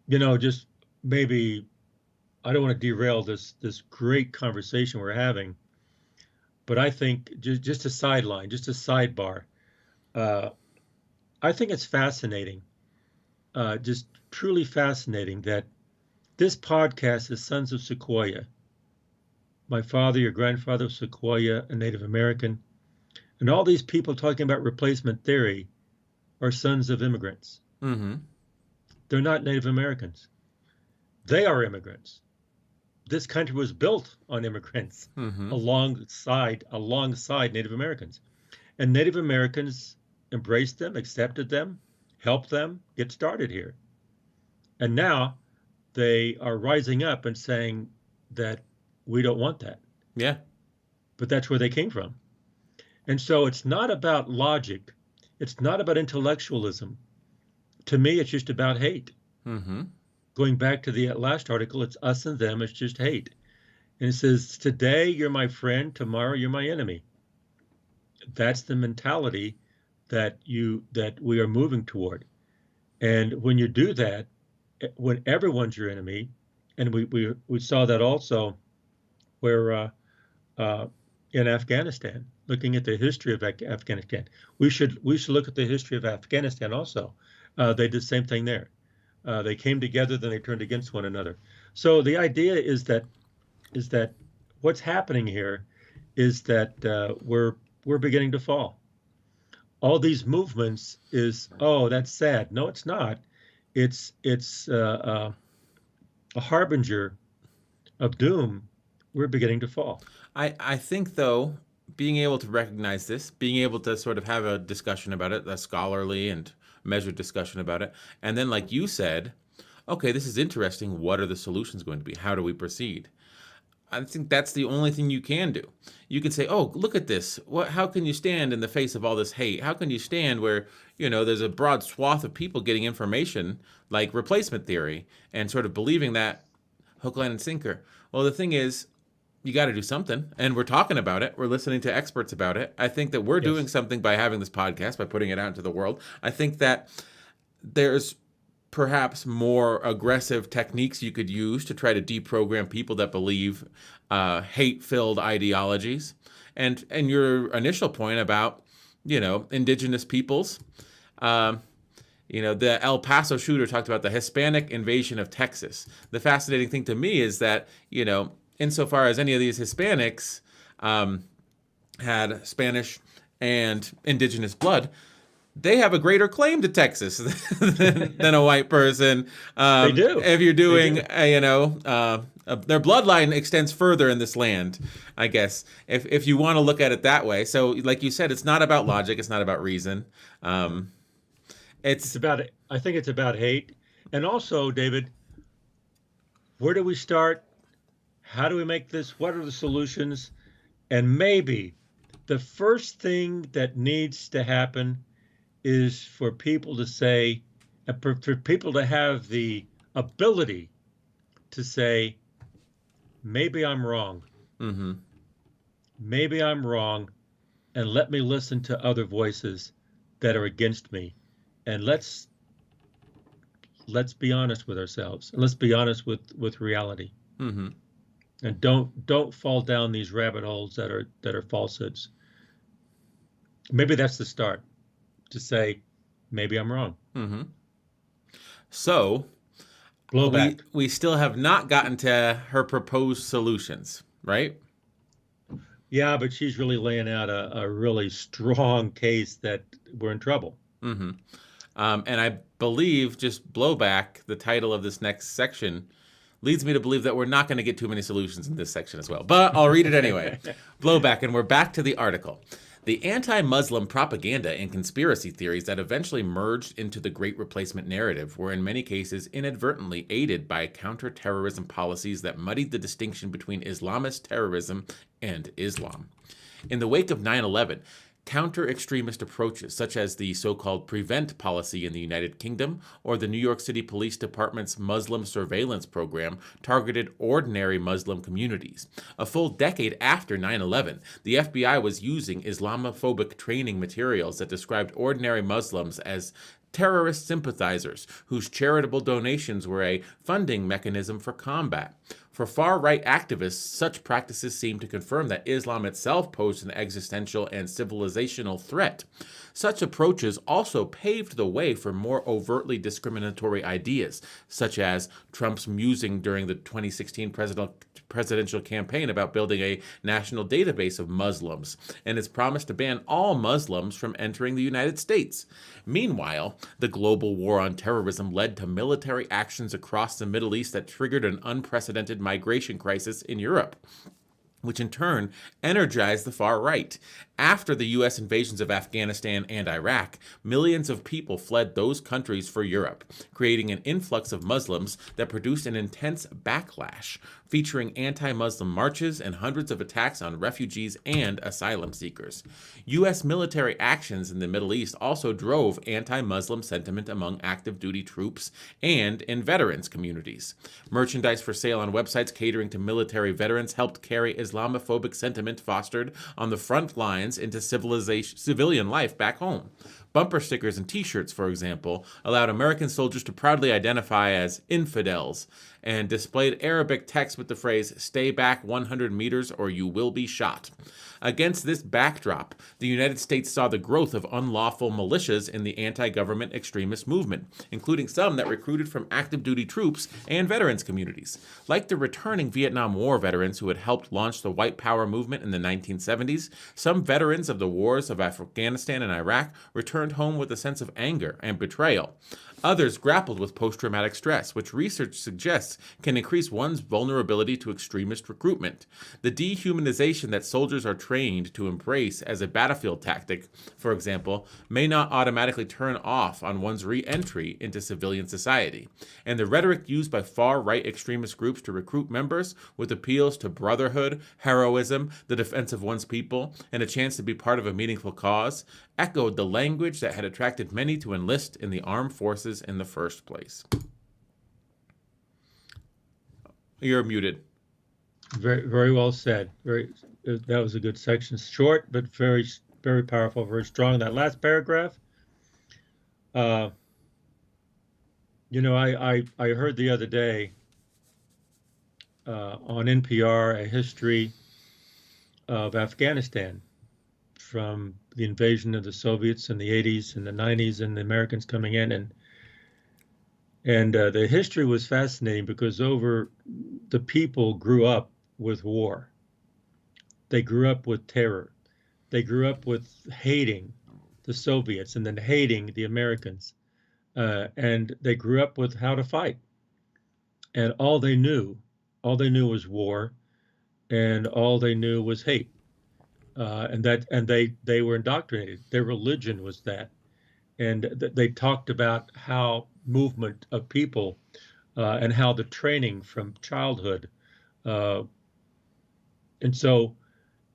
Just maybe I don't want to derail this great conversation we're having, but I think just a sidebar. I think it's fascinating, just truly fascinating that this podcast is Sons of Sequoia. My father, your grandfather was Sequoia, a Native American. And all these people talking about replacement theory are sons of immigrants. Mm-hmm. They're not Native Americans. They are immigrants. This country was built on immigrants alongside Native Americans. And Native Americans embraced them, accepted them, helped them get started here. And now they are rising up and saying that we don't want that. Yeah. But that's where they came from. And so it's not about logic. It's not about intellectualism. to me, it's just about hate. Mm-hmm. Going back to the last article, it's us and them. It's just hate. And it says, today you're my friend, tomorrow you're my enemy. That's the mentality that we are moving toward. And when you do that, when everyone's your enemy, and we saw that also where in Afghanistan, looking at the history of Afghanistan, we should look at the history of Afghanistan also. They did the same thing there. They came together, then they turned against one another. So the idea is that what's happening here is that we're beginning to fall. All these movements is, oh, that's sad. No, it's not. It's a harbinger of doom. We're beginning to fall. I think, though, being able to recognize this, being able to sort of have a discussion about it, a scholarly and measured discussion about it, and then, like you said, okay, this is interesting. What are the solutions going to be? How do we proceed? I think that's the only thing you can do. You can say, oh, look at this. How can you stand in the face of all this hate? How can you stand where, there's a broad swath of people getting information like replacement theory and sort of believing that hook, line, and sinker? Well, the thing is, you got to do something. And we're talking about it. We're listening to experts about it. I think that we're doing something by having this podcast, by putting it out into the world. I think that there's perhaps more aggressive techniques you could use to try to deprogram people that believe hate-filled ideologies. And your initial point about, indigenous peoples, the El Paso shooter talked about the Hispanic invasion of Texas. The fascinating thing to me is that, insofar as any of these Hispanics had Spanish and indigenous blood, they have a greater claim to Texas than a white person. They do. If you're doing, their bloodline extends further in this land, I guess, if you want to look at it that way. So, like you said, it's not about logic. It's not about reason. It's about, I think it's about hate. And also, David, where do we start? How do we make this? What are the solutions? And maybe the first thing that needs to happen is for people to say, for people to have the ability to say, maybe I'm wrong. Mm-hmm. Maybe I'm wrong, and let me listen to other voices that are against me. And let's be honest with ourselves. And let's be honest with reality. Mm-hmm. And don't fall down these rabbit holes that are falsehoods. Maybe that's the start. To say, maybe I'm wrong. Mm-hmm. So, blowback. We still have not gotten to her proposed solutions, right? Yeah, but she's really laying out a really strong case that we're in trouble. Mm-hmm. And I believe just blowback, the title of this next section, leads me to believe that we're not going to get too many solutions in this section as well. But I'll read it anyway. Blowback, and we're back to the article. The anti-Muslim propaganda and conspiracy theories that eventually merged into the Great Replacement narrative were in many cases inadvertently aided by counterterrorism policies that muddied the distinction between Islamist terrorism and Islam. In the wake of 9/11, counter-extremist approaches such as the so-called PREVENT policy in the United Kingdom or the New York City Police Department's Muslim surveillance program targeted ordinary Muslim communities. A full decade after 9/11, the FBI was using Islamophobic training materials that described ordinary Muslims as terrorist sympathizers whose charitable donations were a funding mechanism for combat. For far-right activists, such practices seem to confirm that Islam itself posed an existential and civilizational threat. Such approaches also paved the way for more overtly discriminatory ideas, such as Trump's musing during the 2016 presidential campaign about building a national database of Muslims, and his promise to ban all Muslims from entering the United States. Meanwhile, the global war on terrorism led to military actions across the Middle East that triggered an unprecedented migration crisis in Europe. which in turn energized the far right. After the U.S. invasions of Afghanistan and Iraq, millions of people fled those countries for Europe, creating an influx of Muslims that produced an intense backlash, featuring anti-Muslim marches and hundreds of attacks on refugees and asylum seekers. U.S. military actions in the Middle East also drove anti-Muslim sentiment among active duty troops and in veterans communities. Merchandise for sale on websites catering to military veterans helped carry Islamophobic sentiment fostered on the front lines into civilian life back home. Bumper stickers and t-shirts, for example, allowed American soldiers to proudly identify as infidels and displayed Arabic text with the phrase, "Stay back 100 meters or you will be shot." Against this backdrop, the United States saw the growth of unlawful militias in the anti-government extremist movement, including some that recruited from active duty troops and veterans communities. Like the returning Vietnam War veterans who had helped launch the White Power movement in the 1970s, some veterans of the wars of Afghanistan and Iraq returned home with a sense of anger and betrayal. Others grappled with post-traumatic stress, which research suggests can increase one's vulnerability to extremist recruitment. The dehumanization that soldiers are trained to embrace as a battlefield tactic, for example, may not automatically turn off on one's re-entry into civilian society. And the rhetoric used by far-right extremist groups to recruit members with appeals to brotherhood, heroism, the defense of one's people, and a chance to be part of a meaningful cause, echoed the language that had attracted many to enlist in the armed forces in the first place. You're muted. Very, very well said. That was a good section. Short, but very, very powerful, very strong. That last paragraph, I heard the other day on NPR a history of Afghanistan from the invasion of the Soviets in the 80s and the 90s and the Americans coming in. And the history was fascinating because the people grew up with war. They grew up with terror. They grew up with hating the Soviets and then hating the Americans. And they grew up with how to fight. And all they knew was war, and all they knew was hate. And they were indoctrinated. Their religion was that. And they talked about how movement of people and how the training from childhood. And so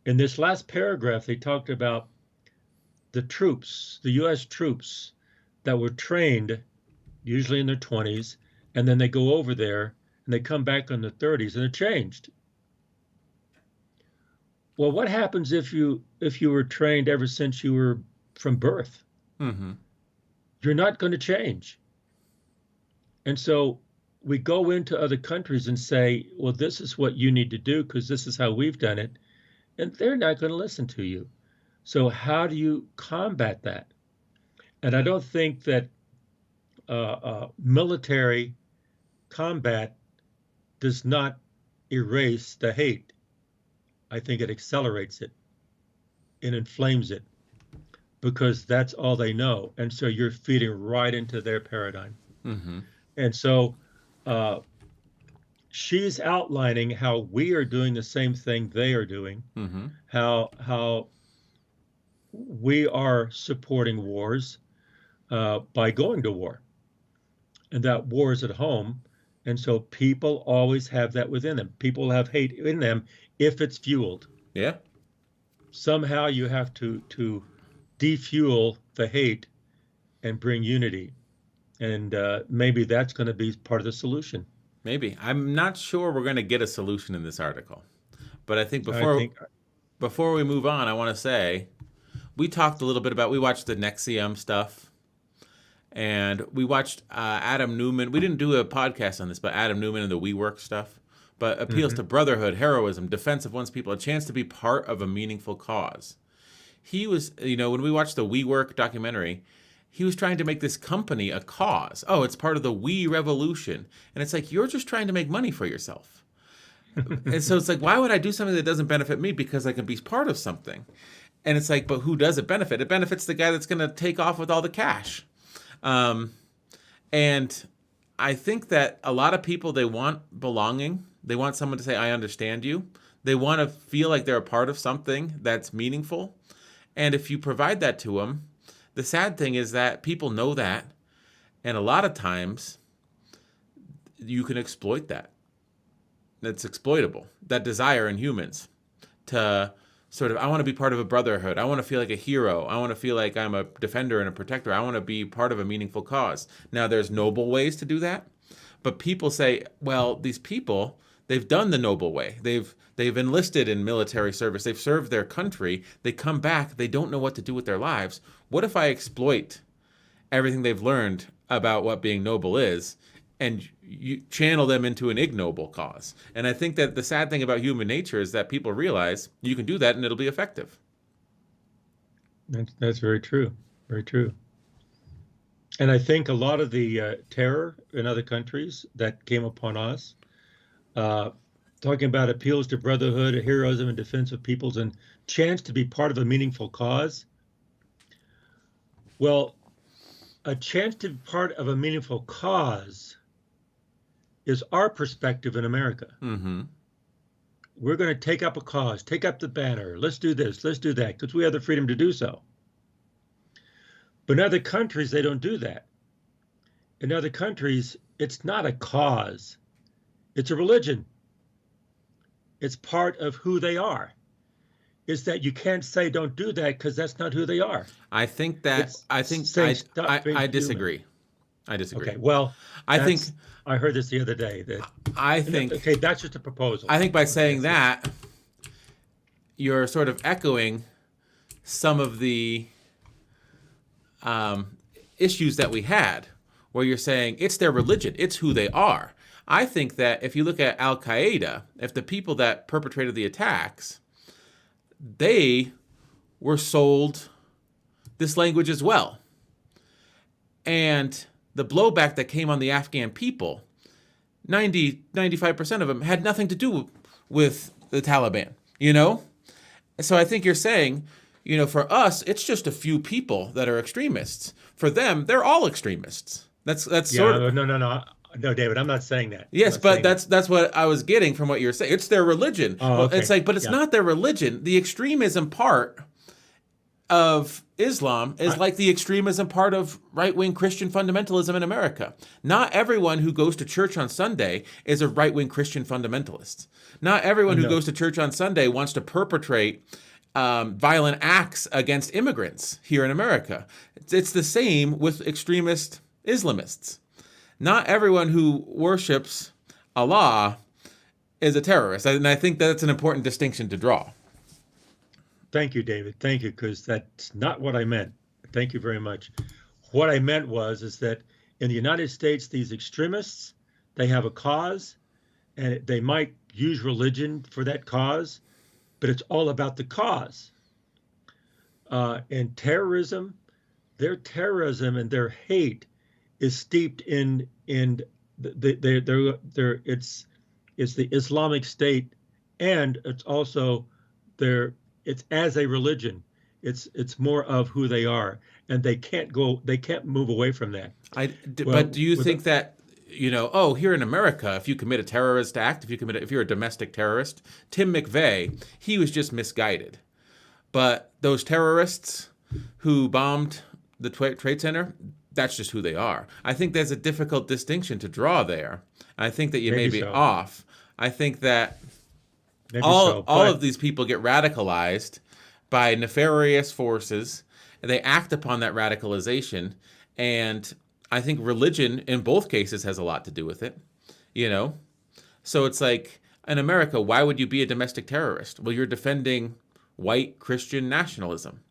in this last paragraph, they talked about the troops, the U.S. troops that were trained usually in their 20s, and then they go over there and they come back in their 30s and they're changed. Well, what happens if you were trained ever since you were from birth? Mm-hmm. You're not going to change. And so we go into other countries and say, well, this is what you need to do because this is how we've done it. And they're not going to listen to you. So how do you combat that? And I don't think that military combat does not erase the hate. I think it accelerates it. It inflames it because that's all they know. And so you're feeding right into their paradigm. Mm-hmm. And so she's outlining how we are doing the same thing they are doing, Mm-hmm. how we are supporting wars by going to war, and that war is at home. And so people always have that within them. People have hate in them if it's fueled. Yeah. Somehow you have to defuel the hate and bring unity. And maybe that's going to be part of the solution. Maybe. I'm not sure we're going to get a solution in this article. But I think before we move on, I want to say, we talked a little bit about, we watched the Nexium stuff. And we watched Adam Newman. We didn't do a podcast on this, but Adam Newman and the WeWork stuff. But appeals to brotherhood, heroism, defense of one's people, a chance to be part of a meaningful cause. He was, when we watched the WeWork documentary, he was trying to make this company a cause. Oh, it's part of the We Revolution. And it's like, you're just trying to make money for yourself. And so it's like, why would I do something that doesn't benefit me because I can be part of something? And it's like, but who does it benefit? It benefits the guy that's going to take off with all the cash. And I think that a lot of people, they want belonging. They want someone to say, I understand you. They want to feel like they're a part of something that's meaningful. And if you provide that to them, the sad thing is that people know that. And a lot of times you can exploit that. That's exploitable. That desire in humans to sort of, I want to be part of a brotherhood. I want to feel like a hero. I want to feel like I'm a defender and a protector. I want to be part of a meaningful cause. Now, there's noble ways to do that. But people say, well, these people, they've done the noble way. They've enlisted in military service. They've served their country. They come back. They don't know what to do with their lives. What if I exploit everything they've learned about what being noble is and you channel them into an ignoble cause? And I think that the sad thing about human nature is that people realize you can do that and it'll be effective. That's very true. Very true. And I think a lot of the terror in other countries that came upon us, talking about appeals to brotherhood, heroism, and defense of peoples, and chance to be part of a meaningful cause. Well, a chance to be part of a meaningful cause is our perspective in America. Mm-hmm. We're going to take up a cause, take up the banner. Let's do this, let's do that, because we have the freedom to do so. But in other countries, they don't do that. In other countries, it's not a cause. It's a religion. It's part of who they are. Is that you can't say don't do that because that's not who they are. I think that I disagree. I disagree. Okay, well, I heard this the other day. Okay, that's just a proposal. I think by saying that, you're sort of echoing some of the issues that we had, where you're saying it's their religion, it's who they are. I think that if you look at Al-Qaeda, if the people that perpetrated the attacks, they were sold this language as well. And the blowback that came on the Afghan people, 95% of them had nothing to do with the Taliban, you know? So I think you're saying, you know, for us, it's just a few people that are extremists. For them, they're all extremists. That's sort of... No, David, I'm not saying that. Yes, but that's what I was getting from what you're saying. It's their religion. Oh, okay. It's like, but it's not their religion. The extremism part of Islam is like the extremism part of right-wing Christian fundamentalism in America. Not everyone who goes to church on Sunday is a right-wing Christian fundamentalist. Not everyone who goes to church on Sunday wants to perpetrate violent acts against immigrants here in America. It's the same with extremist Islamists. Not everyone who worships Allah is a terrorist. And I think that's an important distinction to draw. Thank you, David. Thank you, because that's not what I meant. Thank you very much. What I meant is that in the United States, these extremists, they have a cause, and they might use religion for that cause, but it's all about the cause. And terrorism, their terrorism and their hate is steeped in it's the Islamic State, and it's also it's as a religion. It's more of who they are, and they can't move away from that. But do you think that, you know, here in America, if you commit a terrorist act, if you're a domestic terrorist, Tim McVeigh, he was just misguided. But those terrorists who bombed the Trade Center, that's just who they are. I think there's a difficult distinction to draw there. I think that you may be off. I think that all of these people get radicalized by nefarious forces, and they act upon that radicalization. And I think religion in both cases has a lot to do with it, you know? So it's like, in America, why would you be a domestic terrorist? Well, you're defending white Christian nationalism.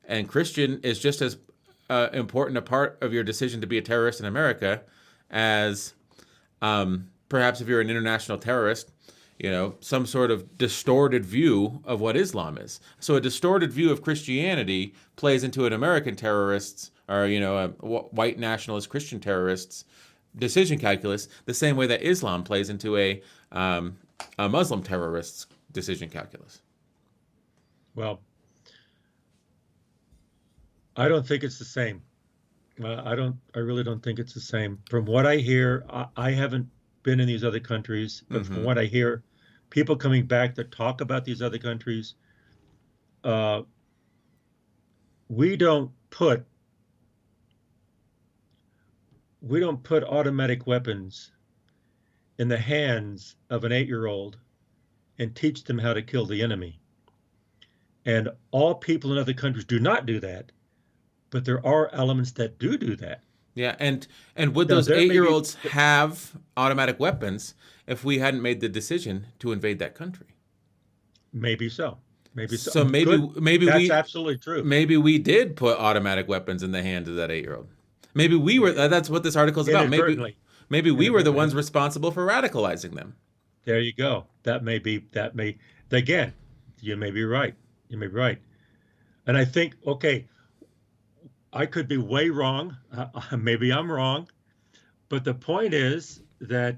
And Christian is just as important a part of your decision to be a terrorist in America as perhaps if you're an international terrorist, you know, some sort of distorted view of what Islam is. So a distorted view of Christianity plays into an American terrorist's or, you know, a white nationalist Christian terrorist's decision calculus the same way that Islam plays into a Muslim terrorist's decision calculus. Well, I don't think it's the same. I really don't think it's the same. From what I hear, I haven't been in these other countries, but from what I hear, people coming back that talk about these other countries. Uh, we don't put automatic weapons in the hands of an 8-year-old and teach them how to kill the enemy. And all people in other countries do not do that, but there are elements that do that. Yeah, and would Now, those there may be 8-year-olds have automatic weapons if we hadn't made the decision to invade that country? maybe so, maybe so. So maybe Good. maybe That's we absolutely true. maybe we did put automatic weapons in the hands of that 8-year-old. Maybe we were. That's what this article is about. Inadvertently. Maybe we were the ones responsible for radicalizing them. There you go. Again, you may be right. You may be right. And I think, okay, I could be way wrong. Maybe I'm wrong. But the point is that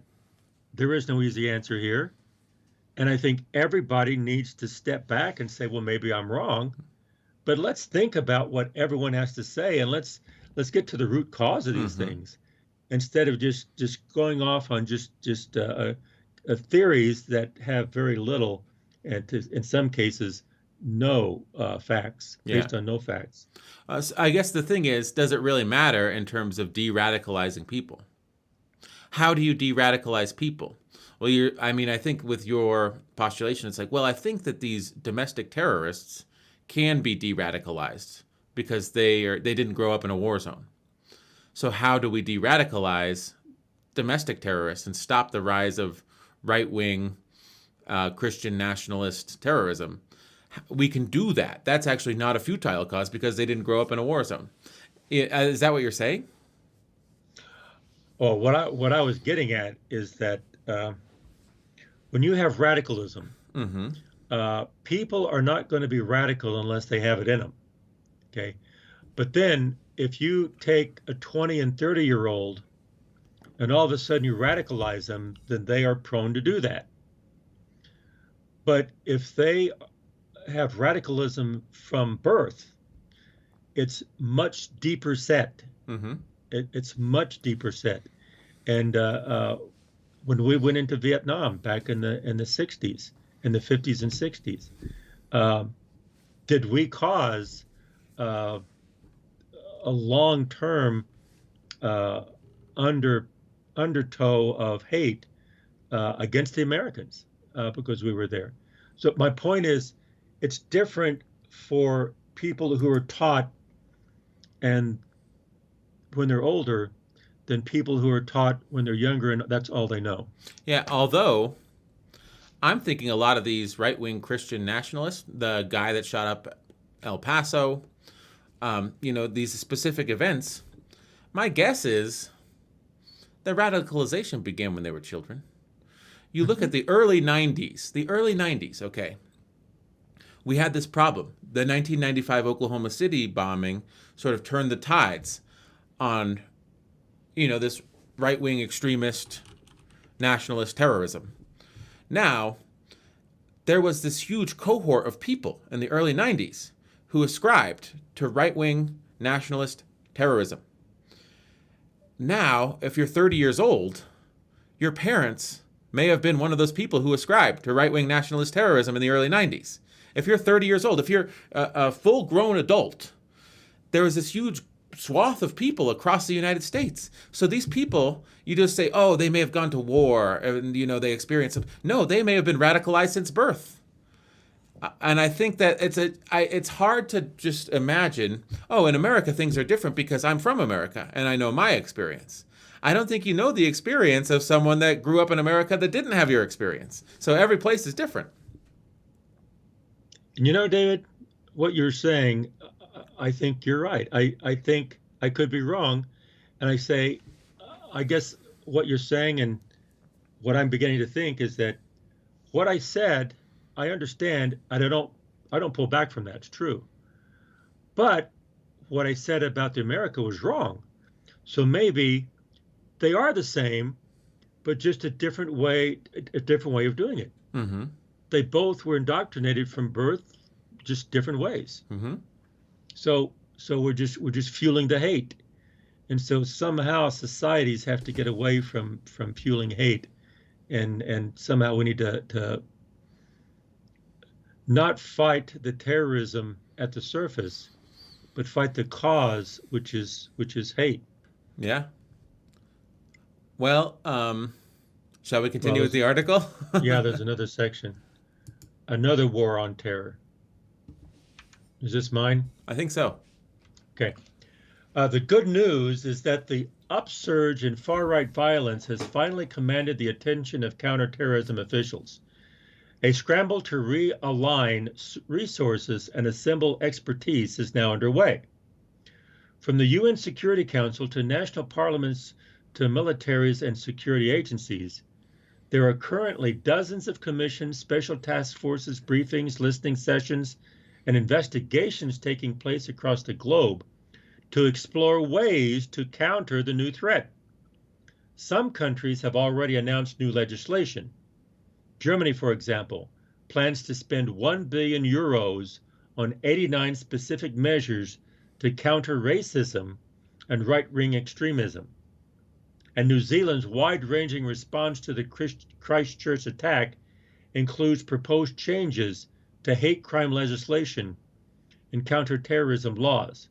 there is no easy answer here. And I think everybody needs to step back and say, well, maybe I'm wrong. But let's think about what everyone has to say, and let's get to the root cause of these things, instead of just going off on just theories that have very little, and in some cases, no facts, based on no facts. So I guess the thing is, does it really matter in terms of de-radicalizing people? How do you de-radicalize people? Well, I think with your postulation, it's like, well, I think that these domestic terrorists can be de-radicalized because they didn't grow up in a war zone. So how do we de-radicalize domestic terrorists and stop the rise of right-wing Christian nationalist terrorism? We can do that. That's actually not a futile cause because they didn't grow up in a war zone. Is that what you're saying? Well, what I was getting at is that when you have radicalism, people are not going to be radical unless they have it in them. Okay, but then if you take a 20 and 30-year-old and all of a sudden you radicalize them, then they are prone to do that. But if they have radicalism from birth, it's much deeper set. It's much deeper set. And when we went into Vietnam back in the 60s, in the 50s and 60s, did we cause a long-term undertow of hate against the Americans because we were there? So my point is, it's different for people who are taught and when they're older than people who are taught when they're younger and that's all they know. Yeah, although I'm thinking a lot of these right-wing Christian nationalists, the guy that shot up El Paso, these specific events, my guess is the radicalization began when they were children. You look at the early 90s, okay. We had this problem. The 1995 Oklahoma City bombing sort of turned the tides on, this right-wing extremist nationalist terrorism. Now, there was this huge cohort of people in the early 90s who ascribed to right-wing nationalist terrorism. Now, if you're 30 years old, your parents may have been one of those people who ascribed to right-wing nationalist terrorism in the early 90s. If you're 30 years old, if you're a full-grown adult, there was this huge swath of people across the United States. So these people, you just say, oh, they may have gone to war and, they experienced something. No, they may have been radicalized since birth. And I think that it's hard to just imagine, oh, in America things are different because I'm from America and I know my experience. I don't think you know the experience of someone that grew up in America that didn't have your experience. So every place is different. David, what you're saying, I think you're right. I think I could be wrong. And I guess what you're saying and what I'm beginning to think is that what I said, I understand, and I don't pull back from that. It's true. But what I said about the America was wrong. So maybe they are the same, but just a different way of doing it. Mm-hmm. They both were indoctrinated from birth, just different ways. Mm-hmm. So we're just fueling the hate, and so somehow societies have to get away from fueling hate, and somehow we need to not fight the terrorism at the surface, but fight the cause, which is hate. Yeah. Well, shall we Well, continue with the article? there's another section. Another war on terror. Is this mine? I think so. Okay. The good news is that the upsurge in far-right violence has finally commanded the attention of counterterrorism officials. A scramble to realign resources and assemble expertise is now underway. From the UN Security Council to national parliaments to militaries and security agencies, there are currently dozens of commissions, special task forces, briefings, listening sessions, and investigations taking place across the globe to explore ways to counter the new threat. Some countries have already announced new legislation. Germany, for example, plans to spend 1 billion euros on 89 specific measures to counter racism and right-wing extremism. And New Zealand's wide-ranging response to the Christchurch attack includes proposed changes to hate crime legislation and counterterrorism laws,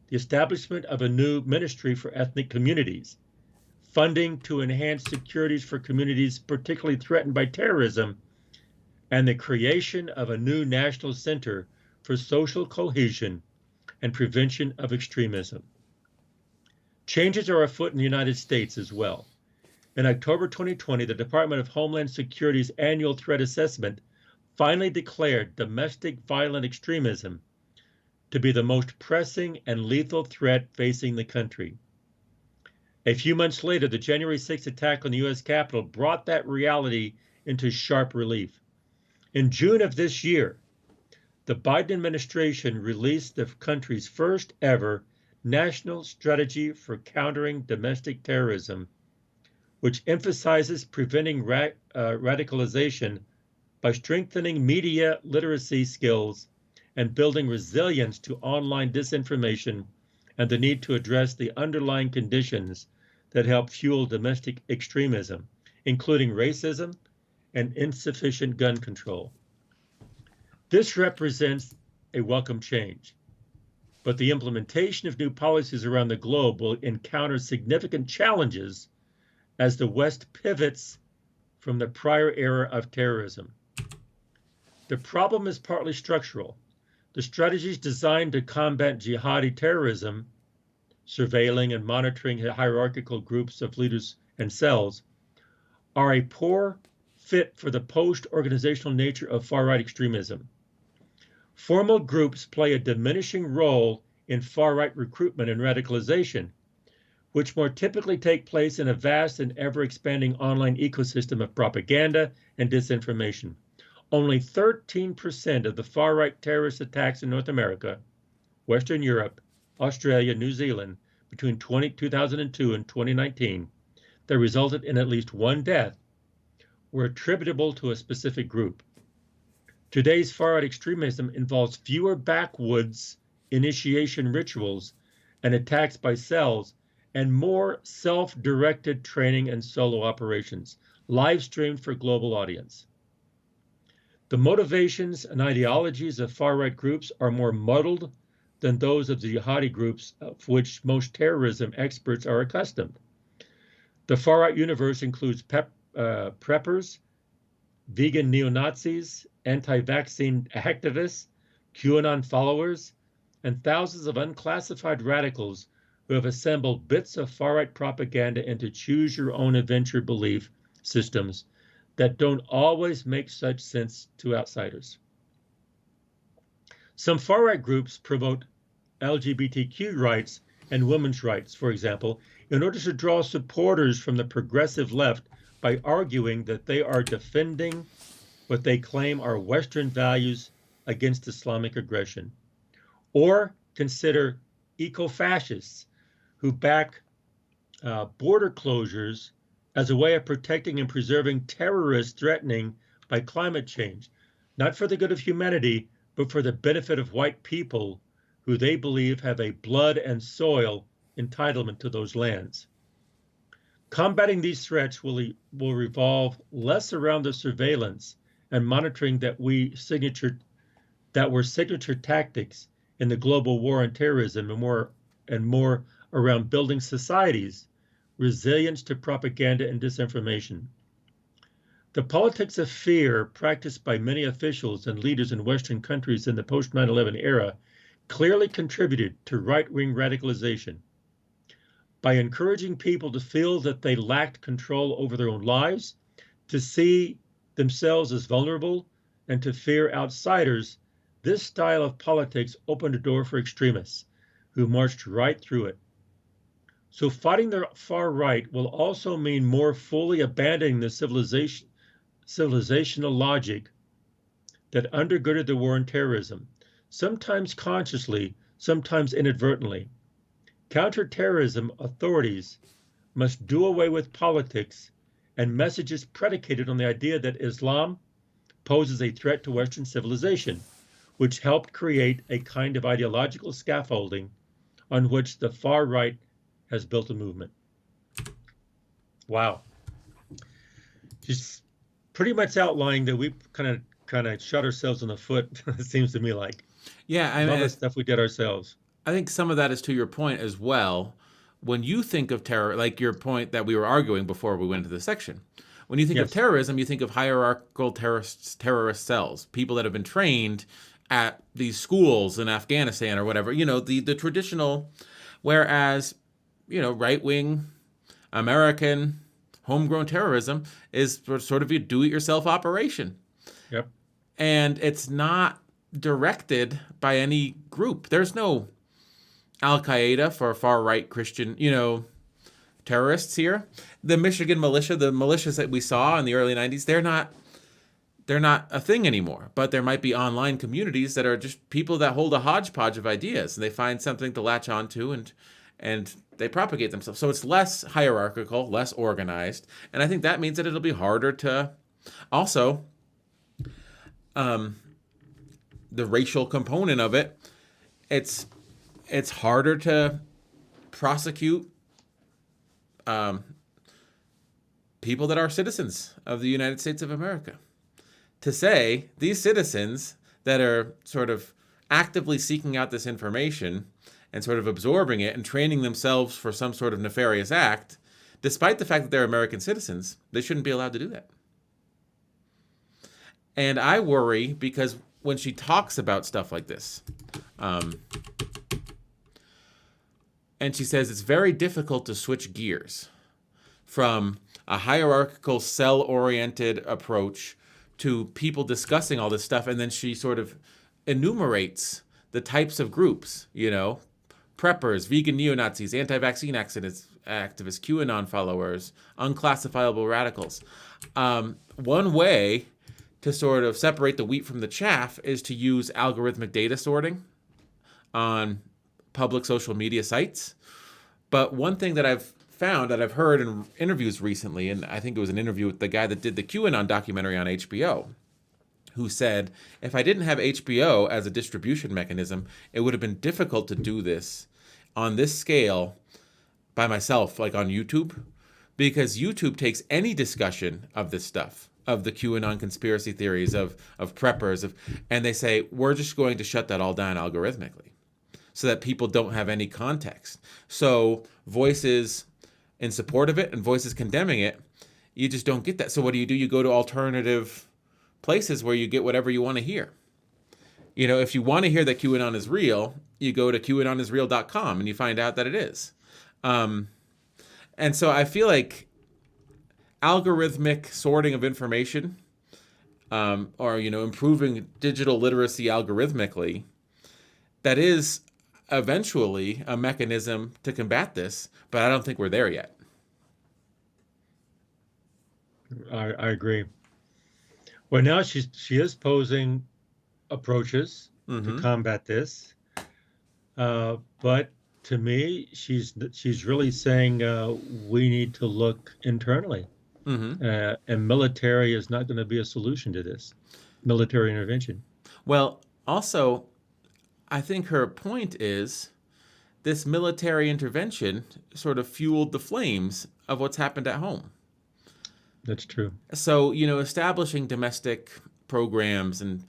the establishment of a new ministry for ethnic communities, funding to enhance securities for communities particularly threatened by terrorism, and the creation of a new national center for social cohesion and prevention of extremism. Changes are afoot in the United States as well. In October 2020, the Department of Homeland Security's annual threat assessment finally declared domestic violent extremism to be the most pressing and lethal threat facing the country. A few months later, the January 6th attack on the U.S. Capitol brought that reality into sharp relief. In June of this year, the Biden administration released the country's first ever National Strategy for Countering Domestic Terrorism, which emphasizes preventing radicalization by strengthening media literacy skills and building resilience to online disinformation and the need to address the underlying conditions that help fuel domestic extremism, including racism and insufficient gun control. This represents a welcome change, but the implementation of new policies around the globe will encounter significant challenges as the West pivots from the prior era of terrorism. The problem is partly structural. The strategies designed to combat jihadi terrorism, surveilling and monitoring hierarchical groups of leaders and cells, are a poor fit for the post-organizational nature of far-right extremism. Formal groups play a diminishing role in far-right recruitment and radicalization, which more typically take place in a vast and ever-expanding online ecosystem of propaganda and disinformation. Only 13% of the far-right terrorist attacks in North America, Western Europe, Australia, New Zealand, between 2002 and 2019, that resulted in at least one death, were attributable to a specific group. Today's far-right extremism involves fewer backwoods initiation rituals and attacks by cells, and more self-directed training and solo operations, live-streamed for global audience. The motivations and ideologies of far-right groups are more muddled than those of the jihadi groups, of which most terrorism experts are accustomed. The far-right universe includes preppers, vegan neo-Nazis, anti-vaccine activists, QAnon followers, and thousands of unclassified radicals who have assembled bits of far-right propaganda into choose-your-own-adventure belief systems that don't always make such sense to outsiders. Some far-right groups promote LGBTQ rights and women's rights, for example, in order to draw supporters from the progressive left by arguing that they are defending what they claim are Western values against Islamic aggression. Or consider eco-fascists who back border closures as a way of protecting and preserving terrorists threatening by climate change, not for the good of humanity, but for the benefit of white people who they believe have a blood and soil entitlement to those lands. Combating these threats will revolve less around the surveillance and monitoring that we signature that were signature tactics in the global war on terrorism and more around building societies resilience to propaganda and disinformation. The politics of fear practiced by many officials and leaders in Western countries in the post 9/11 era clearly contributed to right-wing radicalization. By encouraging people to feel that they lacked control over their own lives, to see themselves as vulnerable, and to fear outsiders, this style of politics opened a door for extremists who marched right through it. So fighting the far right will also mean more fully abandoning the civilizational logic that undergirded the war on terrorism, sometimes consciously, sometimes inadvertently. Counterterrorism authorities must do away with politics and messages predicated on the idea that Islam poses a threat to Western civilization, which helped create a kind of ideological scaffolding on which the far right has built a movement. Wow. She's pretty much outlining that we kind of shot ourselves in the foot, it seems to me like. Yeah, I All mean, the stuff we did ourselves. I think some of that is to your point as well. When you think of terror, like your point that we were arguing before we went into this section, when you think of Yes. terrorism, you think of hierarchical terrorist cells, people that have been trained at these schools in Afghanistan or whatever, the traditional, whereas, right-wing American homegrown terrorism is sort of a do-it-yourself operation. Yep. And it's not directed by any group. There's no Al-Qaeda for far-right Christian, terrorists here. The Michigan militia, the militias that we saw in the early 90s, they're not a thing anymore. But there might be online communities that are just people that hold a hodgepodge of ideas, and they find something to latch onto and they propagate themselves. So it's less hierarchical, less organized, and I think that means that it'll be harder to also the racial component of it. It's harder to prosecute people that are citizens of the United States of America. To say these citizens that are sort of actively seeking out this information and sort of absorbing it and training themselves for some sort of nefarious act, despite the fact that they're American citizens, they shouldn't be allowed to do that. And I worry because when she talks about stuff like this, and she says it's very difficult to switch gears from a hierarchical, cell-oriented approach to people discussing all this stuff, and then she sort of enumerates the types of groups, preppers, vegan neo-Nazis, anti-vaccine activists, QAnon followers, unclassifiable radicals. One way to sort of separate the wheat from the chaff is to use algorithmic data sorting on public social media sites. But one thing that I've found, that I've heard in interviews recently, and I think it was an interview with the guy that did the QAnon documentary on HBO, who said, if I didn't have HBO as a distribution mechanism, it would have been difficult to do this on this scale by myself, like on YouTube, because YouTube takes any discussion of this stuff, of the QAnon conspiracy theories, of preppers, and they say, we're just going to shut that all down algorithmically so that people don't have any context. So voices in support of it and voices condemning it, you just don't get that. So what do? You go to alternative places where you get whatever you want to hear. If you want to hear that QAnon is real, you go to QAnonisreal.com and you find out that it is. And so I feel like algorithmic sorting of information, or improving digital literacy algorithmically, that is eventually a mechanism to combat this, but I don't think we're there yet. I agree. Well, now she is posing approaches to combat this, but to me, she's really saying we need to look internally, and military is not going to be a solution to this, military intervention. Well, also, I think her point is this military intervention sort of fueled the flames of what's happened at home. That's true. So, establishing domestic programs and,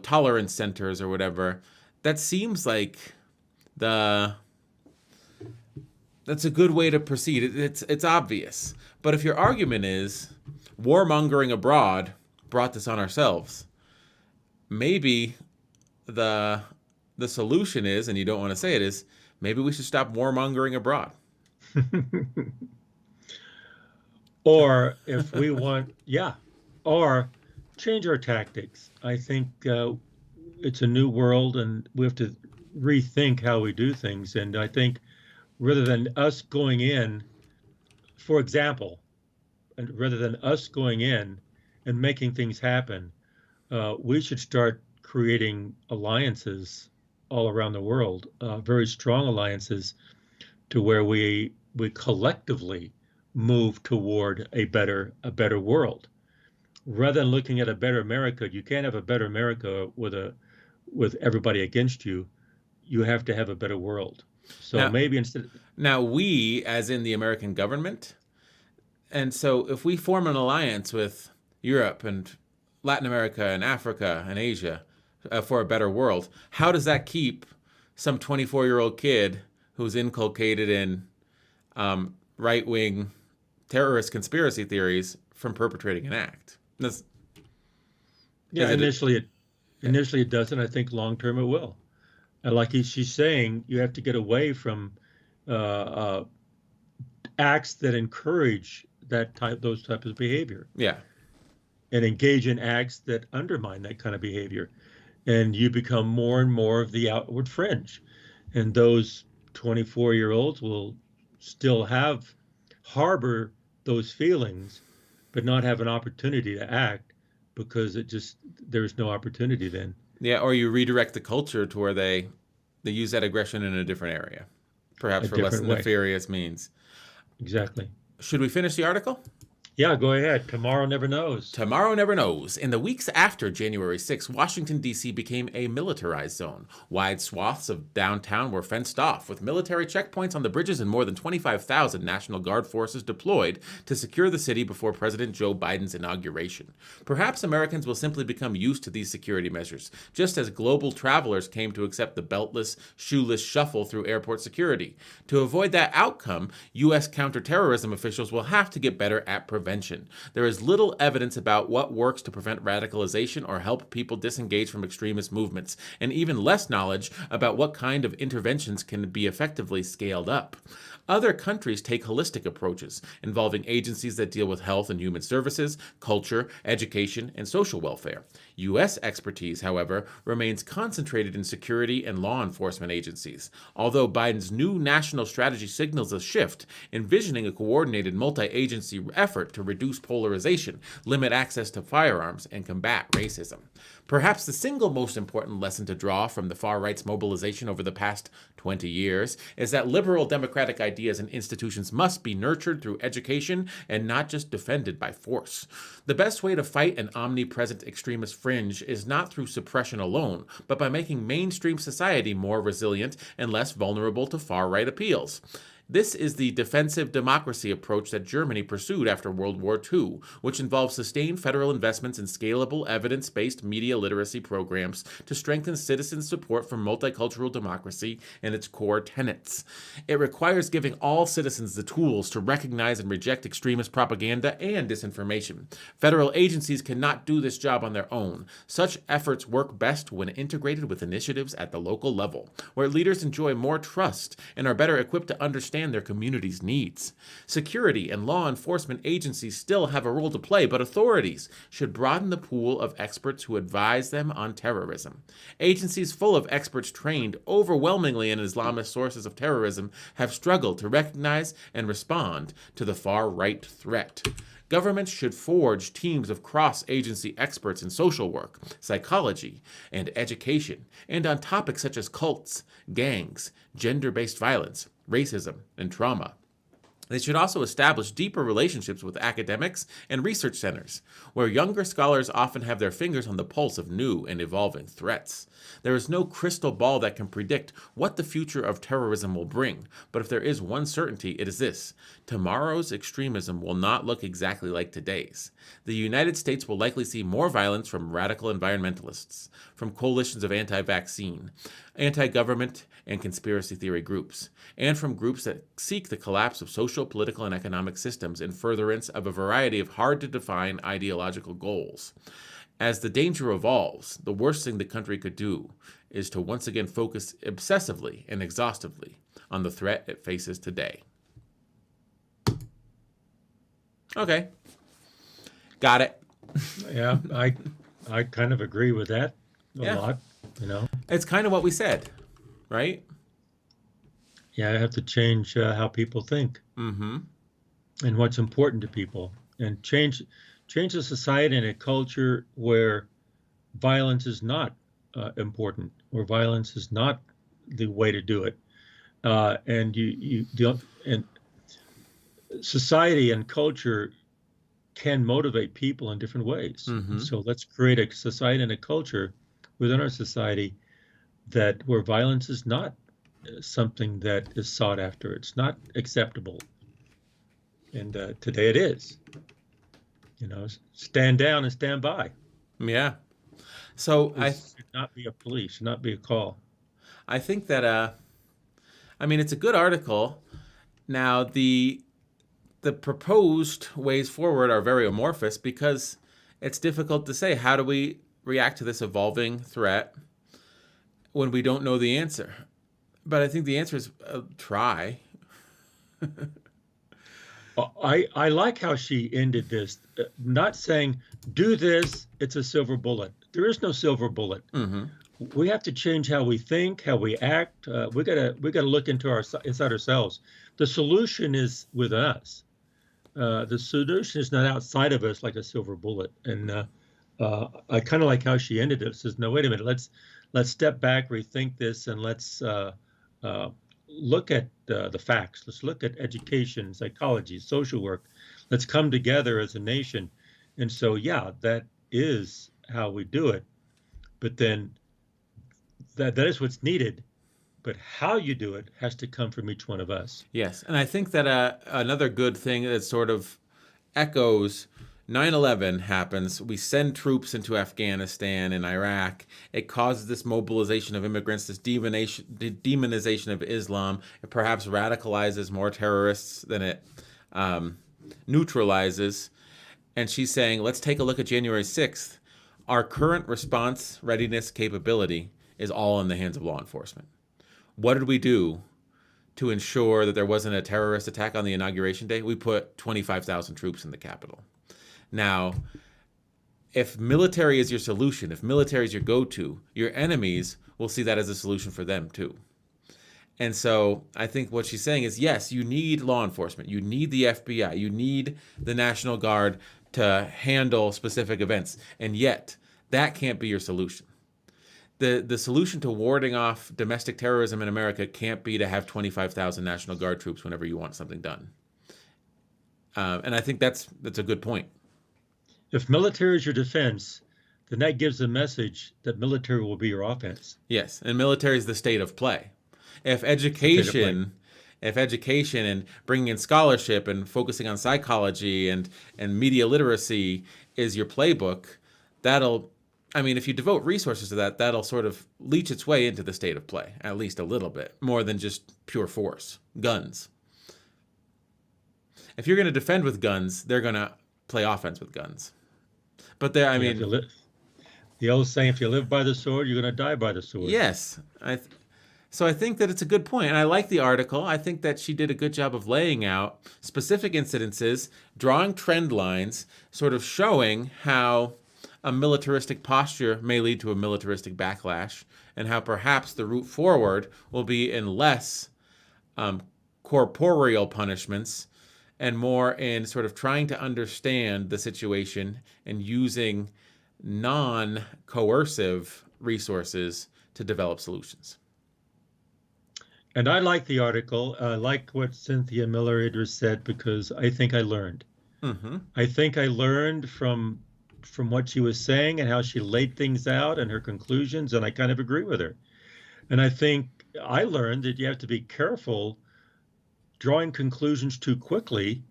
tolerance centers or whatever, that seems like that's a good way to proceed. It's obvious. But if your argument is warmongering abroad brought this on ourselves, maybe the solution is, and you don't want to say it, is maybe we should stop warmongering abroad. Or if we want, or change our tactics. I think it's a new world and we have to rethink how we do things. And I think rather than us going in, for example, and rather than us going in and making things happen, we should start creating alliances all around the world, very strong alliances, to where we collectively move toward a better world. Rather than looking at a better America, you can't have a better America with everybody against you. You have to have a better world. So maybe instead. Now we, as in the American government, and so if we form an alliance with Europe and Latin America and Africa and Asia for a better world, how does that keep some 24-year-old kid who's inculcated in right-wing terrorist conspiracy theories from perpetrating an act? Initially it doesn't. I think long term it will. And like she's saying, you have to get away from acts that encourage those types of behavior. Yeah. And engage in acts that undermine that kind of behavior. And you become more and more of the outward fringe. And those 24-year-olds will still harbor those feelings, but not have an opportunity to act because there's no opportunity then. Yeah, or you redirect the culture to where they use that aggression in a different area, perhaps for less nefarious means. Exactly. Should we finish the article? Yeah, go ahead. Tomorrow never knows. Tomorrow never knows. In the weeks after January 6, Washington, D.C. became a militarized zone. Wide swaths of downtown were fenced off, with military checkpoints on the bridges and more than 25,000 National Guard forces deployed to secure the city before President Joe Biden's inauguration. Perhaps Americans will simply become used to these security measures, just as global travelers came to accept the beltless, shoeless shuffle through airport security. To avoid that outcome, U.S. counterterrorism officials will have to get better at prevention. There is little evidence about what works to prevent radicalization or help people disengage from extremist movements, and even less knowledge about what kind of interventions can be effectively scaled up. Other countries take holistic approaches, involving agencies that deal with health and human services, culture, education, and social welfare. U.S. expertise, however, remains concentrated in security and law enforcement agencies, although Biden's new national strategy signals a shift, envisioning a coordinated multi-agency effort to reduce polarization, limit access to firearms, and combat racism. Perhaps the single most important lesson to draw from the far right's mobilization over the past 20 years is that liberal democratic ideas and institutions must be nurtured through education and not just defended by force. The best way to fight an omnipresent extremist fringe is not through suppression alone, but by making mainstream society more resilient and less vulnerable to far-right appeals. This is the defensive democracy approach that Germany pursued after World War II, which involved sustained federal investments in scalable, evidence-based media literacy programs to strengthen citizens' support for multicultural democracy and its core tenets. It requires giving all citizens the tools to recognize and reject extremist propaganda and disinformation. Federal agencies cannot do this job on their own. Such efforts work best when integrated with initiatives at the local level, where leaders enjoy more trust and are better equipped to understand their community's needs. Security and law enforcement agencies still have a role to play, but authorities should broaden the pool of experts who advise them on terrorism. Agencies full of experts trained overwhelmingly in Islamist sources of terrorism have struggled to recognize and respond to the far-right threat. Governments should forge teams of cross-agency experts in social work, psychology, and education, and on topics such as cults, gangs, gender-based violence, racism, and trauma. They should also establish deeper relationships with academics and research centers, where younger scholars often have their fingers on the pulse of new and evolving threats. There is no crystal ball that can predict what the future of terrorism will bring, but if there is one certainty, it is this: tomorrow's extremism will not look exactly like today's. The United States will likely see more violence from radical environmentalists, from coalitions of anti-vaccine, anti-government, and conspiracy theory groups, and from groups that seek the collapse of social, political, and economic systems in furtherance of a variety of hard-to-define ideological goals. As the danger evolves, the worst thing the country could do is to once again focus obsessively and exhaustively on the threat it faces today. Okay. Got it. Yeah, I kind of agree with that a lot, It's kind of what we said, right? Yeah, I have to change how people think Mm-hmm. and what's important to people, and change a society and a culture where violence is not important, where violence is not the way to do it, and you don't. And society and culture can motivate people in different ways. Mm-hmm. So let's create a society and a culture within our society that where violence is not something that is sought after. It's not acceptable. And today it is. Stand down and stand by. Yeah. So This should not be a police, should not be a call. I think that it's a good article. Now the proposed ways forward are very amorphous because it's difficult to say how do we react to this evolving threat when we don't know the answer. But I think the answer is try. I like how she ended this, not saying, do this, it's a silver bullet. There is no silver bullet. Mm-hmm. We have to change how we think, how we act. We gotta look inside ourselves. The solution is within us. The solution is not outside of us like a silver bullet. And I kind of like how she ended it. Says, no, wait a minute, let's step back, rethink this, and let's look at the facts. Let's look at education, psychology, social work. Let's come together as a nation. And so, yeah, that is how we do it. But then that is what's needed. But how you do it has to come from each one of us. Yes, and I think that another good thing that sort of echoes 9/11 happens. We send troops into Afghanistan and Iraq. It causes this mobilization of immigrants, this demonization of Islam. It perhaps radicalizes more terrorists than it neutralizes. And she's saying, let's take a look at January 6th. Our current response readiness capability is all in the hands of law enforcement. What did we do to ensure that there wasn't a terrorist attack on the inauguration day? We put 25,000 troops in the Capitol. Now, if military is your solution, if military is your go-to, your enemies will see that as a solution for them too. And so I think what she's saying is, yes, you need law enforcement. You need the FBI. You need the National Guard to handle specific events. And yet, that can't be your solution. The solution to warding off domestic terrorism in America can't be to have 25,000 National Guard troops whenever you want something done. And I think that's a good point. If military is your defense, then that gives a message that military will be your offense. Yes, and military is the state of play. If education and bringing in scholarship and focusing on psychology and media literacy is your playbook, if you devote resources to that, that'll sort of leach its way into the state of play, at least a little bit, more than just pure force, guns. If you're going to defend with guns, they're going to play offense with guns. But the old saying, if you live by the sword, you're going to die by the sword. Yes. So I think that it's a good point. And I like the article. I think that she did a good job of laying out specific incidences, drawing trend lines, sort of showing how a militaristic posture may lead to a militaristic backlash, and how perhaps the route forward will be in less corporeal punishments and more in sort of trying to understand the situation and using non-coercive resources to develop solutions. And I like the article. I like what Cynthia Miller-Idress said because I think I learned. Mm-hmm. I think I learned from what she was saying and how she laid things out and her conclusions, and I kind of agree with her. And I think I learned that you have to be careful drawing conclusions too quickly,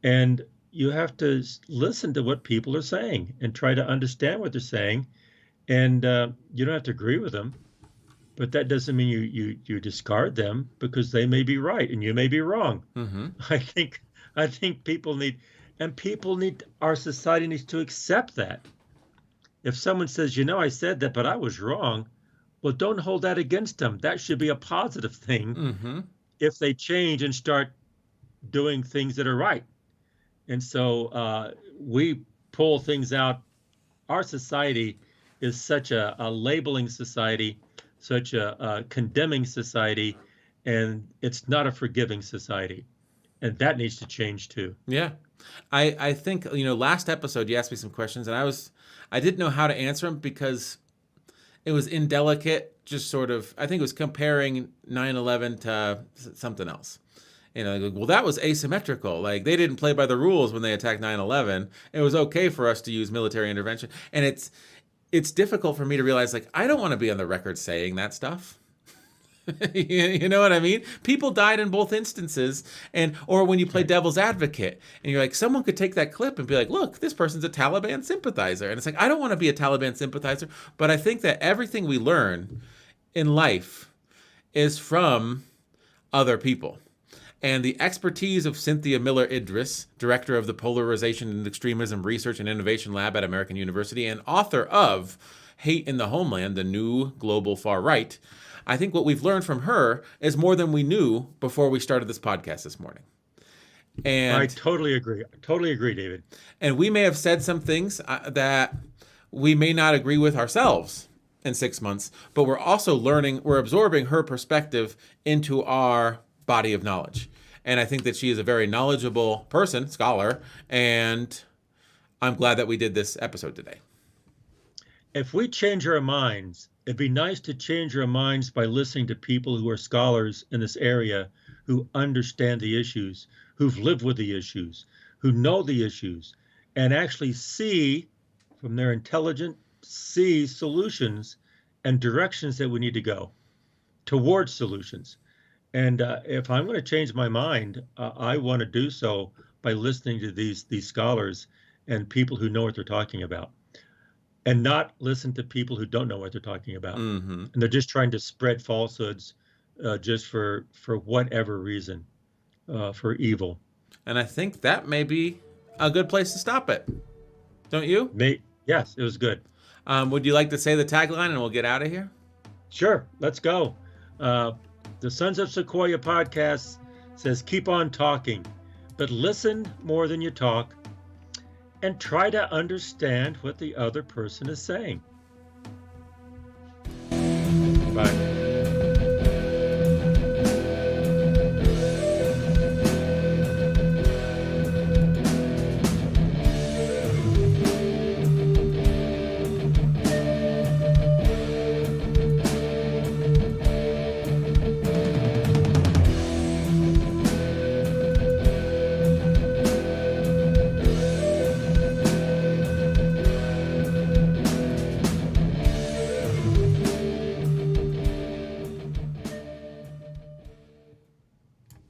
and you have to listen to what people are saying and try to understand what they're saying. And you don't have to agree with them, but that doesn't mean you discard them because they may be right and you may be wrong. Mm-hmm. I think our society needs to accept that. If someone says, I said that, but I was wrong, well, don't hold that against them. That should be a positive thing Mm-hmm. if they change and start doing things that are right. And so we pull things out. Our society is such a labeling society, such a condemning society, and it's not a forgiving society. And that needs to change too. Yeah. I think, last episode you asked me some questions and I didn't know how to answer them because it was indelicate, just sort of, I think it was comparing 9/11 to something else. Well, that was asymmetrical. Like, they didn't play by the rules when they attacked 9/11. It was okay for us to use military intervention. And it's difficult for me to realize, like, I don't want to be on the record saying that stuff. You know what I mean? People died in both instances, or when you play devil's advocate, and you're like, someone could take that clip and be like, "Look, this person's a Taliban sympathizer," and it's like, I don't want to be a Taliban sympathizer, but I think that everything we learn in life is from other people. And the expertise of Cynthia Miller-Idress, director of the Polarization and Extremism Research and Innovation Lab at American University and author of Hate in the Homeland, the New Global Far Right, I think what we've learned from her is more than we knew before we started this podcast this morning. And I totally agree. Totally agree, David. And we may have said some things that we may not agree with ourselves in 6 months, but we're also we're absorbing her perspective into our body of knowledge. And I think that she is a very knowledgeable person, scholar, and I'm glad that we did this episode today. If we change our minds, it'd be nice to change our minds by listening to people who are scholars in this area, who understand the issues, who've lived with the issues, who know the issues, and actually see from their intelligence, see solutions and directions that we need to go towards solutions. And if I'm going to change my mind, I want to do so by listening to these scholars and people who know what they're talking about, and not listen to people who don't know what they're talking about. Mm-hmm. And they're just trying to spread falsehoods just for whatever reason, for evil. And I think that may be a good place to stop it. Don't you? Yes, it was good. Would you like to say the tagline and we'll get out of here? Sure, let's go. The Sons of Sequoia podcast says, keep on talking, but listen more than you talk, and try to understand what the other person is saying. Bye.